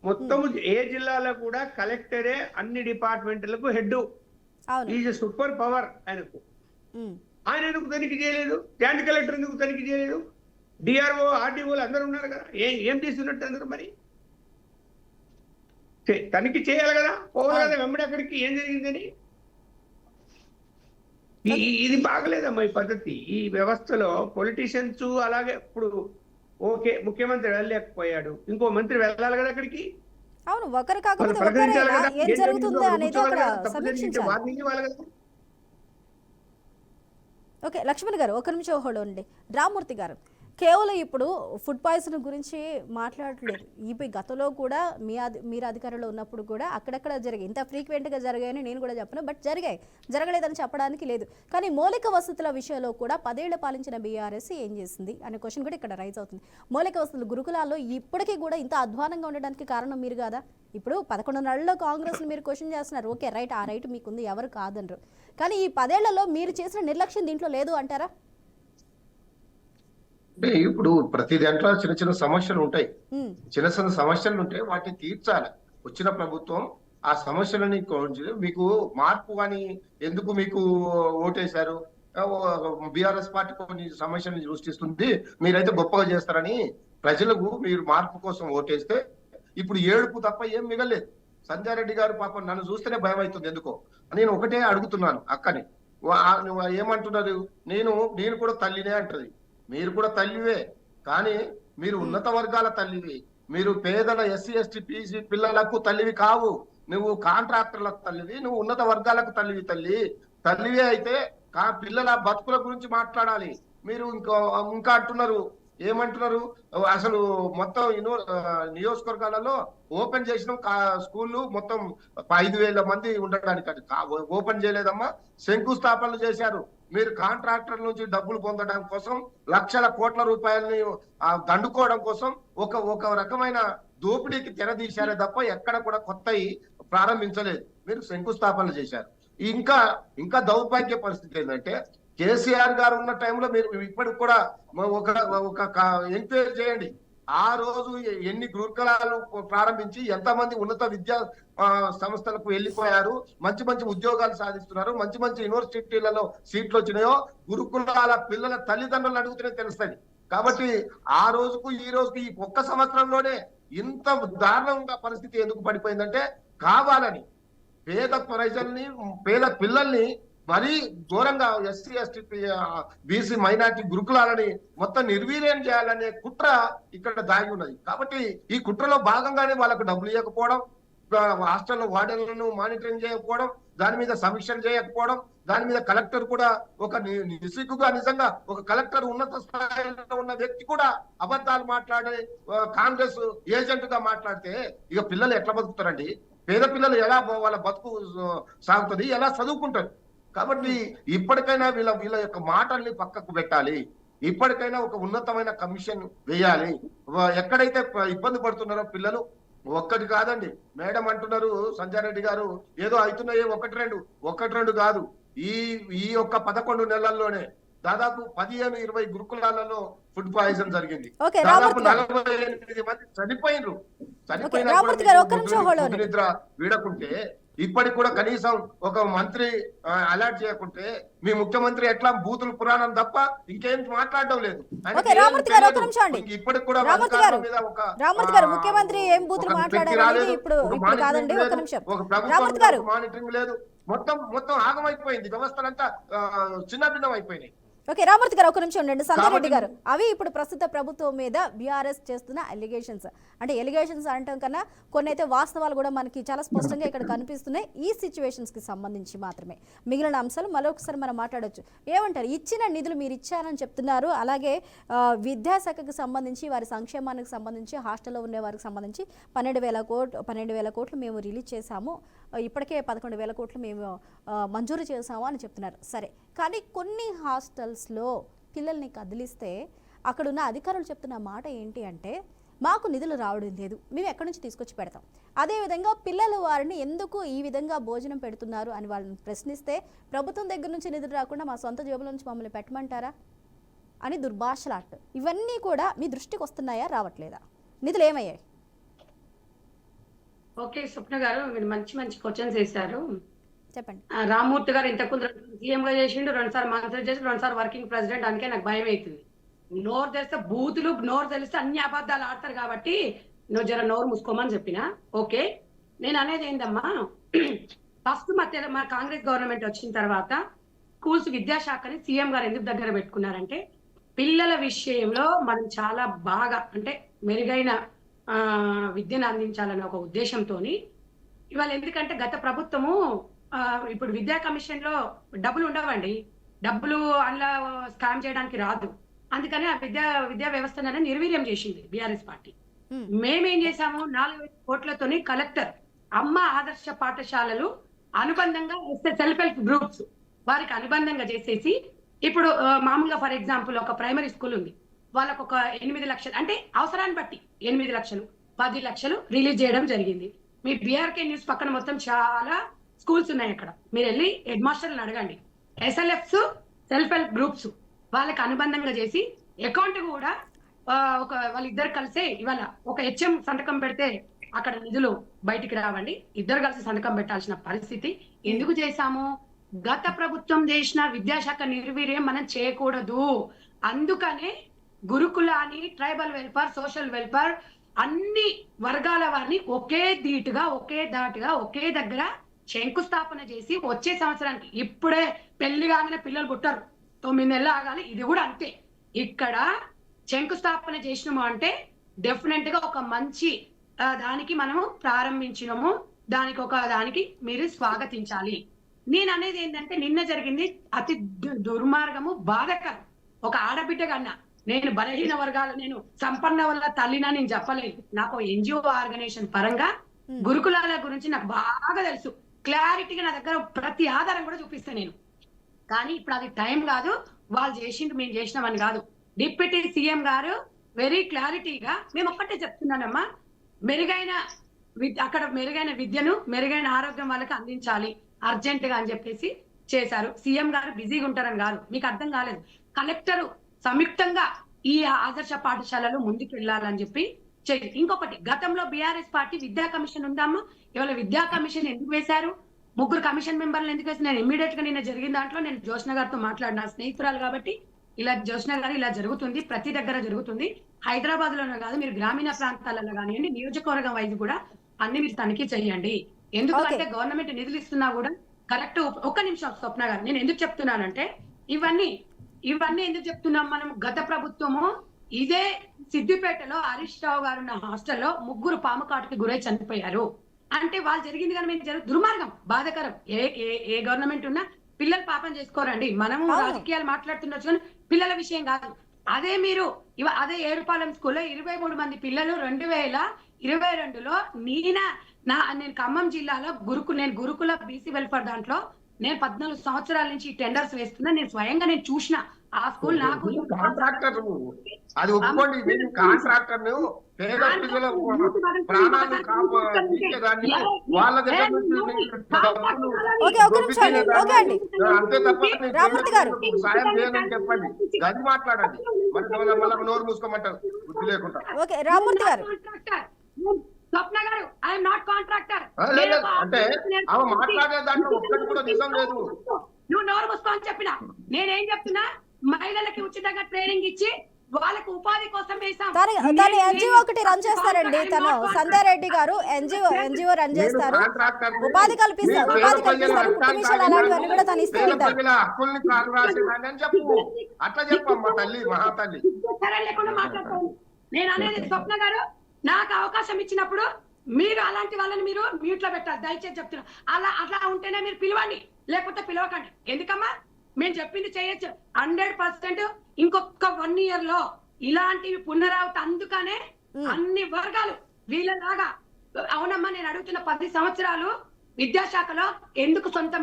మొత్తము ఏ జిల్లాలో కూడా కలెక్టరే అన్ని డిపార్ట్మెంట్లకు హెడ్. ఈజ్ సూపర్ పవర్ ఆయనకు. ఆయన ఎందుకు తనిఖీ చేయలేదు? జాయింట్ కలెక్టర్ ఎందుకు తనిఖీ చేయలేదు? డిఆర్ఓ, ఆర్డీఓలు అందరూ ఉన్నారు కదా. ఏం చేస్తున్నట్టు అందరూ? మరి తనిఖీ చేయాలి కదా, పోవాలి కదా వెంబడి అక్కడికి ఏం జరిగిందని. ఇది బాగలేదమ్మా ఈ పద్ధతి. ఈ వ్యవస్థలో పొలిటీషియన్స్ అలాగే ఇప్పుడు ఓకే ముఖ్యమంత్రి వెళ్ళలేకపోయాడు, ఇంకో మంత్రి వెళ్ళాలి కదా అక్కడికి. అవును, ఒకరు కాకపోతే ఏం జరుగుతుంది అనేది అక్కడ సమీక్షించాలి. ఓకే లక్ష్మణ్ గారు ఒక నిమిషం హోల్డ్ ఉండండి. రామ్మూర్తి గారు, కేవలం ఇప్పుడు ఫుడ్ పాయిజన్ గురించి మాట్లాడట్లేదు. ఈ గతంలో కూడా మీరు అధికారంలో ఉన్నప్పుడు కూడా అక్కడక్కడ జరిగాయి. ఇంత ఫ్రీక్వెంట్గా జరిగాయని నేను కూడా చెప్పను, బట్ జరిగాయి. జరగలేదని చెప్పడానికి లేదు. కానీ మౌలిక వసతుల విషయంలో కూడా 10 ఏళ్లు పాలించిన బీఆర్ఎస్ ఏం చేసింది అనే క్వశ్చన్ కూడా ఇక్కడ రైజ్ అవుతుంది. మౌలిక వసతులు గురుకులాల్లో ఇప్పటికీ కూడా ఇంత అధ్వానంగా ఉండడానికి కారణం మీరు కాదా? ఇప్పుడు 11 నెలల్లో కాంగ్రెస్ని మీరు క్వశ్చన్ చేస్తున్నారు. ఓకే, రైట్, ఆ రైట్ మీకుంది, ఎవరు కాదనరు. కానీ ఈ 10 ఏళ్లలో మీరు చేసిన నిర్లక్ష్యం దీంట్లో లేదు అంటారా? అంటే ఇప్పుడు ప్రతి దాంట్లో చిన్న చిన్న సమస్యలు ఉంటాయి. చిన్న చిన్న సమస్యలు ఉంటే వాటిని తీర్చాలి. వచ్చిన ప్రభుత్వం ఆ సమస్యలని మీకు మార్పు అని ఎందుకు మీకు ఓటేశారు? బీఆర్ఎస్ పార్టీ కొన్ని సమస్యలను సృష్టిస్తుంది, మీరైతే గొప్పగా చేస్తారని ప్రజలకు మీరు మార్పు కోసం ఓటేస్తే ఇప్పుడు ఏడుపు తప్ప ఏం మిగలేదు. సంజయ్ రెడ్డి గారు పాపం నన్ను చూస్తేనే భయం అవుతుంది. ఎందుకో నేను ఒకటే అడుగుతున్నాను అక్కని, ఏమంటున్నారు? నేను కూడా తల్లినే అంటది. మీరు కూడా తల్లివే, కానీ మీరు ఉన్నత వర్గాల తల్లివి. మీరు పేదల ఎస్సీ ఎస్టీ పీసీ పిల్లలకు తల్లివి కావు. నువ్వు కాంట్రాక్టర్లకు తల్లివి, నువ్వు ఉన్నత వర్గాలకు తల్లివే అయితే పిల్లల బతుకుల గురించి మాట్లాడాలి. మీరు ఇంకా అంటున్నారు, ఏమంటున్నారు? అసలు మొత్తం నియోజకవర్గాలలో ఓపెన్ చేసిన స్కూళ్ళు మొత్తం 5,000 మంది ఉండడానికి ఓపెన్ చేయలేదమ్మా, శంకుస్థాపనలు చేశారు. మీరు కాంట్రాక్టర్ నుంచి డబ్బులు పొందడం కోసం లక్షల కోట్ల రూపాయలని దండుకోవడం కోసం ఒక రకమైన దోపిడీకి తెరదీశారే తప్ప ఎక్కడ కూడా కొత్తవి ప్రారంభించలేదు. మీరు శంకుస్థాపనలు చేశారు. ఇంకా దౌర్భాగ్య పరిస్థితి ఏంటంటే, కేసీఆర్ గారు ఉన్న టైంలో మీరు ఇప్పటికి కూడా ఒక ఎంక్వైరీ చేయండి. ఆ రోజు ఎన్ని గురుకులాలు ప్రారంభించి ఎంతమంది ఉన్నత విద్యా సంస్థలకు వెళ్ళిపోయారు, మంచి మంచి ఉద్యోగాలు సాధిస్తున్నారు, మంచి మంచి యూనివర్సిటీలలో సీట్లు వచ్చినాయో గురుకులాల పిల్లల తల్లిదండ్రులను అడుగుతూనే తెలుస్తుంది. కాబట్టి ఆ రోజుకు ఈ రోజుకు ఈ ఒక్క సంవత్సరంలోనే ఇంత దారుణంగా పరిస్థితి ఎందుకు పడిపోయిందంటే, కావాలని పేద ప్రజల్ని పేద పిల్లల్ని మరీ ఘోరంగా ఎస్సీ ఎస్టీ బీసీ మైనార్టీ గురుకులాలని మొత్తం నిర్వీర్యం చేయాలనే కుట్ర ఇక్కడ దాగి ఉన్నది. కాబట్టి ఈ కుట్రలో భాగంగానే వాళ్ళకు డబ్బులు ఇవ్వకపోవడం, హాస్టల్లో వార్డెన్లను మానిటరింగ్ చేయకపోవడం, దాని మీద సమీక్షలు చేయకపోవడం, దాని మీద కలెక్టర్ కూడా ఒక నిసిగ్గుగా, నిజంగా ఒక కలెక్టర్ ఉన్నత స్థాయిలో ఉన్న వ్యక్తి కూడా అబద్ధాలు మాట్లాడే కాంగ్రెస్ ఏజెంట్ గా మాట్లాడితే ఇక పిల్లలు ఎట్లా బతుకుతారండి? పేద పిల్లలు ఎలా వాళ్ళ బతుకు సాగుతుంది, ఎలా చదువుకుంటారు? కాబట్టి ఇప్పటికైనా వీళ్ళ యొక్క మాటల్ని పక్కకు పెట్టాలి. ఇప్పటికైనా ఒక ఉన్నతమైన కమిషన్ వేయాలి. ఎక్కడైతే ఇబ్బంది పడుతున్నారో పిల్లలు, ఒక్కటి కాదండి, మేడం అంటున్నారు సంజయ్ రెడ్డి గారు, ఏదో అవుతున్నాయో ఒకటి రెండు కాదు. ఈ యొక్క 11 నెలల్లోనే దాదాపు 15-20 గురుకులాలలో ఫుడ్ పాయిజన్ జరిగింది. దాదాపు 48 మంది చనిపోయినరు. నిద్ర వీడకుంటే ఇప్పటికి కూడా కనీసం ఒక మంత్రి అలర్ట్ చేయకుంటే మీ ముఖ్యమంత్రి ఎట్లా బూతులు పురాణం తప్ప ఇంకేం మాట్లాడడం లేదు. ఇప్పటికి కూడా ముఖ్యమంత్రి ఏం బూతులు మాట్లాడారు ఇప్పుడు కాదండి, ఒక నిమిషం. ఒక ప్రభుత్వం మానిటరింగ్ లేదు. మొత్తం ఆగమైపోయింది. వ్యవస్థలంతా చిన్న భిన్నం అయిపోయినాయి. ఓకే, రామూర్తి గారు ఒక నిమిషం ఉండండి. సంజయ్ రెడ్డి గారు, అవి ఇప్పుడు ప్రస్తుత ప్రభుత్వం మీద బీఆర్ఎస్ చేస్తున్న ఎలిగేషన్స్. అంటే ఎలిగేషన్స్ అనటం కన్నా కొన్ని అయితే వాస్తవాలు కూడా మనకి చాలా స్పష్టంగా ఇక్కడ కనిపిస్తున్నాయి. ఈ సిచ్యువేషన్స్ కి సంబంధించి మాత్రమే. మిగిలిన అంశాలు మరొకసారి మనం మాట్లాడొచ్చు. ఏమంటారు? ఇచ్చిన నిధులు మీరు ఇచ్చారని చెప్తున్నారు. అలాగే విద్యాశాఖకు సంబంధించి, వారి సంక్షేమానికి సంబంధించి, హాస్టల్లో ఉండే వారికి సంబంధించి 12,000 కోట్లు మేము రిలీజ్ చేశాము, ఇప్పటికే 11,000 కోట్లు మేము మంజూరు చేసాము అని చెప్తున్నారు. సరే, కానీ కొన్ని హాస్టల్స్లో పిల్లల్ని కదిలిస్తే అక్కడున్న అధికారులు చెప్తున్న మాట ఏంటి అంటే, మాకు నిధులు రావడం లేదు, మేము ఎక్కడి నుంచి తీసుకొచ్చి పెడతాం. అదేవిధంగా పిల్లలు వారిని ఎందుకు ఈ విధంగా భోజనం పెడుతున్నారు అని వాళ్ళని ప్రశ్నిస్తే, ప్రభుత్వం దగ్గర నుంచి నిధులు రాకుండా మా సొంత జేబుల నుంచి మమ్మల్ని పెట్టమంటారా అని దుర్భాషలాట్. ఇవన్నీ కూడా మీ దృష్టికి వస్తున్నాయా, రావట్లేదా? నిధులు ఏమయ్యాయి? ఓకే స్వప్న గారు, మీరు మంచి క్వశ్చన్స్ వేశారు. చెప్పండి. రామ్మూర్తి గారు ఇంతకుముందు సీఎం గా చేసిండు, 2 సార్లు మంత్రి చేసి, 2 సార్లు వర్కింగ్ ప్రెసిడెంట్. అందుకే నాకు భయం అవుతుంది. నోరు తెలిస్తే బూతులు, నోరు తెలిస్తే అన్ని అబద్ధాలు ఆడతారు. కాబట్టి నువ్వు జర నోరు మూసుకోమని చెప్పిన. ఓకే, నేను అనేది ఏందమ్మా, ఫస్ట్ మా కాంగ్రెస్ గవర్నమెంట్ వచ్చిన తర్వాత స్కూల్స్ విద్యాశాఖని సీఎం గారు ఎందుకు దగ్గర పెట్టుకున్నారంటే, పిల్లల విషయంలో మనం చాలా బాగా అంటే మెరుగైన విద్యను అందించాలనే ఒక ఉద్దేశంతో. ఇవాళ ఎందుకంటే గత ప్రభుత్వము ఇప్పుడు విద్యా కమిషన్ లో డబ్బులు ఉండవండి, డబ్బులు అందులో స్కామ్ చేయడానికి రాదు. అందుకని ఆ విద్యా వ్యవస్థను నిర్వీర్యం చేసింది బీఆర్ఎస్ పార్టీ. ఉమ్, మేమేం చేశాము, 4,000 కోట్లతోని కలెక్టర్ అమ్మ ఆదర్శ పాఠశాలలు అనుబంధంగా సెల్ఫ్ హెల్ప్ గ్రూప్స్ వారికి అనుబంధంగా చేసేసి ఇప్పుడు మామూలుగా ఫర్ ఎగ్జాంపుల్ ఒక ప్రైమరీ స్కూల్ ఉంది, వాళ్ళకు ఒక 8 లక్షలు అంటే అవసరాన్ని బట్టి 8 లక్షలు 10 లక్షలు రిలీజ్ చేయడం జరిగింది. మీ బీఆర్కే న్యూస్ పక్కన మొత్తం చాలా స్కూల్స్ ఉన్నాయి అక్కడ, మీరు వెళ్ళి హెడ్ మాస్టర్లను అడగండి. SLFs సెల్ఫ్ హెల్ప్ గ్రూప్స్ వాళ్ళకి అనుబంధంగా చేసి అకౌంట్ కూడా ఒక వాళ్ళిద్దరు కలిసే ఇవాళ ఒక HM సంతకం పెడితే అక్కడ నిధులు బయటికి రావండి, ఇద్దరు కలిసి సంతకం పెట్టాల్సిన పరిస్థితి. ఎందుకు చేశాము? గత ప్రభుత్వం చేసిన విద్యాశాఖ నిర్వీర్యం మనం చేయకూడదు. అందుకనే గురుకులాన్ని, ట్రైబల్ వెల్ఫేర్, సోషల్ వెల్ఫేర్ అన్ని వర్గాల వారిని ఒకే ధీటుగా, ఒకే దాటిగా, ఒకే దగ్గర శంకుస్థాపన చేసి వచ్చే సంవత్సరానికి, ఇప్పుడే పెళ్లి కాగానే పిల్లలు పుట్టారు, 9 నెలలు ఆగాలి, ఇది కూడా అంతే. ఇక్కడ శంకుస్థాపన చేసినాము అంటే డెఫినెట్ గా ఒక మంచి దానికి మనము ప్రారంభించినాము, దానికి మీరు స్వాగతించాలి. నేను అనేది ఏంటంటే నిన్న జరిగింది అతి దుర్మార్గము, బాధకరం. ఒక ఆడబిడ్డ కన్నా నేను బలహీన వర్గాలు, నేను సంపన్న వల్ల తల్లినా నేను చెప్పలేదు. నాకు NGO ఆర్గనైజేషన్ పరంగా గురుకులాల గురించి నాకు బాగా తెలుసు, క్లారిటీగా నా దగ్గర ప్రతి ఆధారం కూడా చూపిస్తాను నేను. కానీ ఇప్పుడు అది టైం కాదు, వాళ్ళు చేసింది మేము చేసినామని కాదు. డిప్యూటీ సీఎం గారు వెరీ క్లారిటీగా మేము ఒక్కటే చెప్తున్నానమ్మా, అక్కడ మెరుగైన విద్యను, మెరుగైన ఆరోగ్యం వాళ్ళకి అందించాలి అర్జెంట్ గా అని చెప్పేసి చేశారు. సీఎం గారు బిజీగా ఉంటారని కాదు, మీకు అర్థం కాలేదు. కలెక్టర్ సంయుక్తంగా ఈ ఆదర్శ పాఠశాలలు ముందుకు వెళ్ళాలని చెప్పి చేయాలి. ఇంకొకటి, గతంలో బీఆర్ఎస్ పార్టీ విద్యా కమిషన్ ఉందమ్మా, ఇవాళ విద్యా కమిషన్ ఎందుకు వేశారు? 3 కమిషన్ మెంబర్లు ఎందుకు వేసి? నేను ఇమ్మీడియట్ గా నిన్న జరిగిన దాంట్లో నేను జ్యోత్స్న గారితో మాట్లాడిన, స్నేహితురాలు కాబట్టి ఇలా జ్యోత్స్న గారు ఇలా జరుగుతుంది, ప్రతి దగ్గర జరుగుతుంది, హైదరాబాద్ లోనే కాదు, మీరు గ్రామీణ ప్రాంతాలలో కానివ్వండి, నియోజకవర్గం వైజ్ కూడా అన్ని మీరు తనిఖీ చేయండి. ఎందుకంటే గవర్నమెంట్ నిధులు ఇస్తున్నా కూడా కరెక్ట్. ఒక్క నిమిషం స్వప్న గారు, నేను ఎందుకు చెప్తున్నానంటే ఇవన్నీ ఎందుకు చెప్తున్నాం? మనం గత ప్రభుత్వము ఇదే సిద్దిపేటలో హరీష్ రావు గారు ఉన్న హాస్టల్లో 3 పాము కాటుకి గురై చనిపోయారు అంటే వాళ్ళు జరిగింది కానీ మేము దుర్మార్గం, బాధకరం. ఏ గవర్నమెంట్ ఉన్నా పిల్లలు పాపం చేసుకోరండి. మనము రాజకీయాలు మాట్లాడుతుండొచ్చు కానీ పిల్లల విషయం కాదు. అదే మీరు అదే ఏడుపాలెం స్కూల్లో 23 మంది పిల్లలు 2022లో నేను ఖమ్మం జిల్లాలో నేను గురుకుల బీసీ వెల్ఫేర్ దాంట్లో నేను 14 సంవత్సరాల నుంచి టెండర్స్ వేస్తున్నా, నేను స్వయంగా నేను చూసిన ఆ స్కూల్. నాకు కాంట్రాక్టర్ అది ఒప్పుకోండి, మీరు కాంట్రాక్టర్ పేద పిల్లల ప్రాణాలు కాపాడేదాన్ని వాళ్ళ దగ్గర అంతే తప్ప సాయం చేయాలని చెప్పండి, గది మాట్లాడండి. మళ్ళీ నోరు మూసుకోమంటారు బుద్ధి లేకుండా. స్వప్న గారు, ఐఎమ్ నాట్ కాంట్రాక్టర్. అంటే ఆమె మాట్లాడే దాంట్లో ఒక్కటి కూడా నిజం లేదు. నువ్వు నోరు మూసుకో అని చెప్పిన. నేనేం చెప్తున్నా, మహిళలకి ఉచితంగా ట్రైనింగ్ ఇచ్చి వాళ్ళకి ఉపాధి కోసం వేసాం. NGO ఒకటి రన్ చేస్తారండి, తను సంధ్యారెడ్డి గారు NGO రన్ చేస్తారు, ఉపాధి కల్పిస్తారు, కుటుంబ విషయాలు అలాంటివన్నీ కూడా తను ఇస్తూ ఉంటారు. అట్లా చెప్పమ్మా తల్లి, మహాతల్లి. లేకుండా మాట్లాడుకోండి. నేను అనేది స్వప్న గారు, నాకు అవకాశం ఇచ్చినప్పుడు మీరు అలాంటి వాళ్ళని మీరు మ్యూట్ లో పెట్టాలి, దయచేసి చెప్తున్నా. అట్లా ఉంటేనే మీరు పిలవండి, లేకపోతే పిలవకండి. ఎందుకమ్మా? మేము చెప్పింది చేయొచ్చు 100%. ఇంకొక 1 year లో ఇలాంటివి పునరావృతం. అందుకనే అన్ని వర్గాలు వీళ్ళలాగా. అవునమ్మా, నేను అడుగుతున్న 10 సంవత్సరాలు విద్యాశాఖలో ఎందుకు సొంతం?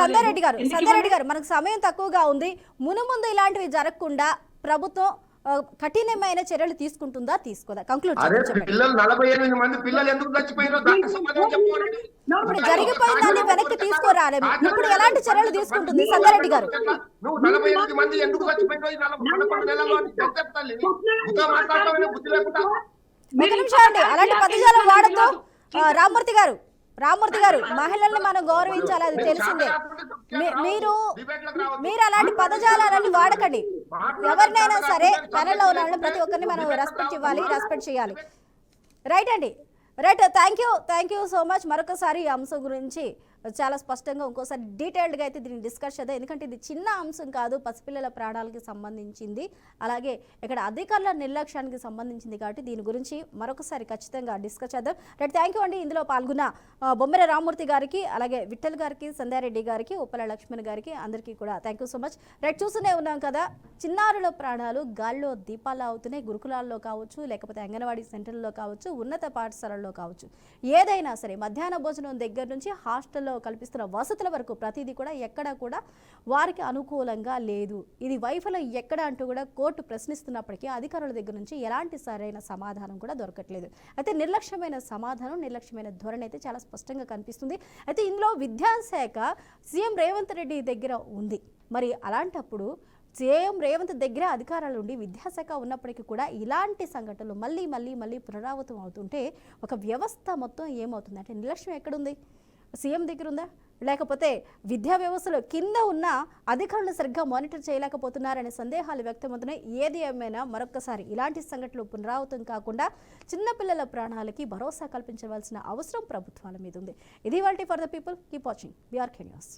సంధ్యారెడ్డి గారు మనకు సమయం తక్కువగా ఉంది. మునుముందు ఇలాంటివి జరగకుండా ప్రభుత్వం కఠినమైన చర్యలు తీసుకుంటుందా, తీసుకోదా? కంక్లూడ్ పిల్లలు 48 మంది పిల్లలు ఎందుకు చచ్చిపోయారో దానికి సమాధానం చెప్పండి. ఇప్పుడు జరిగిపోయిందాన్ని వెనక్కి తీసుకురాలేము, ఇప్పుడు ఎలాంటి చర్యలు తీసుకుంటుంది సంధ్యారెడ్డి గారు? నువ్వు 48 మంది ఎందుకు చచ్చిపోయారో 11 నెలల్లో చెప్తాలి. బుద్ధి లేకుండా ఒక నిమిషం అండి, అలాంటి పదజాలం వాడద్దు. రామ్మూర్తి గారు, మహిళల్ని మనం గౌరవించాలి, అది తెలిసిందే. మీరు అలాంటి పదజాలాలన్నీ వాడకండి. ఎవరినైనా సరే ప్యానెల్లో ఉన్న ప్రతి ఒక్కరిని మనం రెస్పెక్ట్ ఇవ్వాలి, రెస్పెక్ట్ చేయాలి. రైట్ అండి, right. Thank you so much. మరొకసారి ఈ అంశం గురించి చాలా స్పష్టంగా ఇంకోసారి డీటెయిల్డ్గా అయితే దీన్ని డిస్కస్ చేద్దాం. ఎందుకంటే ఇది చిన్న అంశం కాదు, పసిపిల్లల ప్రాణాలకి సంబంధించింది, అలాగే ఇక్కడ అధికారుల నిర్లక్ష్యానికి సంబంధించింది. కాబట్టి దీని గురించి మరొకసారి ఖచ్చితంగా డిస్కస్ చేద్దాం. రైట్, థ్యాంక్ యూ అండి. ఇందులో పాల్గొన్న బొమ్మెర రామ్మూర్తి గారికి, అలాగే విఠల్ గారికి, సంధ్యారెడ్డి గారికి, ఉప్పల లక్ష్మణ్ గారికి అందరికీ కూడా thank you so much. Right, చూస్తూనే ఉన్నాం కదా, చిన్నారుల ప్రాణాలు గాల్లో దీపాలు అవుతున్నాయి. గురుకులాల్లో కావచ్చు, లేకపోతే అంగన్వాడీ సెంటర్లలో కావచ్చు, ఉన్నత పాఠశాలల్లో కావచ్చు, ఏదైనా సరే మధ్యాహ్న భోజనం దగ్గర నుంచి హాస్టల్లో కల్పిస్తున్న వసతుల వరకు ప్రతిదీ కూడా ఎక్కడ కూడా వారికి అనుకూలంగా లేదు. ఇది వైఫల్యం ఎక్కడ అంటూ కూడా కోర్టు ప్రశ్నిస్తున్నప్పటికీ అధికారుల దగ్గర నుంచి ఎలాంటి సరైన సమాధానం కూడా దొరకట్లేదు. అయితే నిర్లక్ష్యమైన సమాధానం, నిర్లక్ష్యమైన ధోరణి అయితే చాలా స్పష్టంగా కనిపిస్తుంది. అయితే ఇందులో విద్యాశాఖ సీఎం రేవంత్ రెడ్డి దగ్గర ఉంది. మరి అలాంటప్పుడు సీఎం రేవంత్ దగ్గర అధికారాలు ఉండి విద్యాశాఖ ఉన్నప్పటికీ కూడా ఇలాంటి సంఘటనలు మళ్ళీ మళ్ళీ మళ్ళీ పునరావృతం అవుతుంటే ఒక వ్యవస్థ మొత్తం ఏమవుతుంది అంటే నిర్లక్ష్యం ఎక్కడుంది? సీఎం దగ్గర ఉందా, లేకపోతే విద్యా వ్యవస్థలో కింద ఉన్న అధికారులు సరిగ్గా మానిటర్ చేయలేకపోతున్నారనే సందేహాలు వ్యక్తమవుతున్నాయి. ఏది ఏమైనా మరొకసారి ఇలాంటి సంఘటనలు పునరావృతం కాకుండా చిన్నపిల్లల ప్రాణాలకి భరోసా కల్పించవలసిన అవసరం ప్రభుత్వాల మీద ఉంది. ఇది ఇవాల్టి for the people. Keep watching BRK news.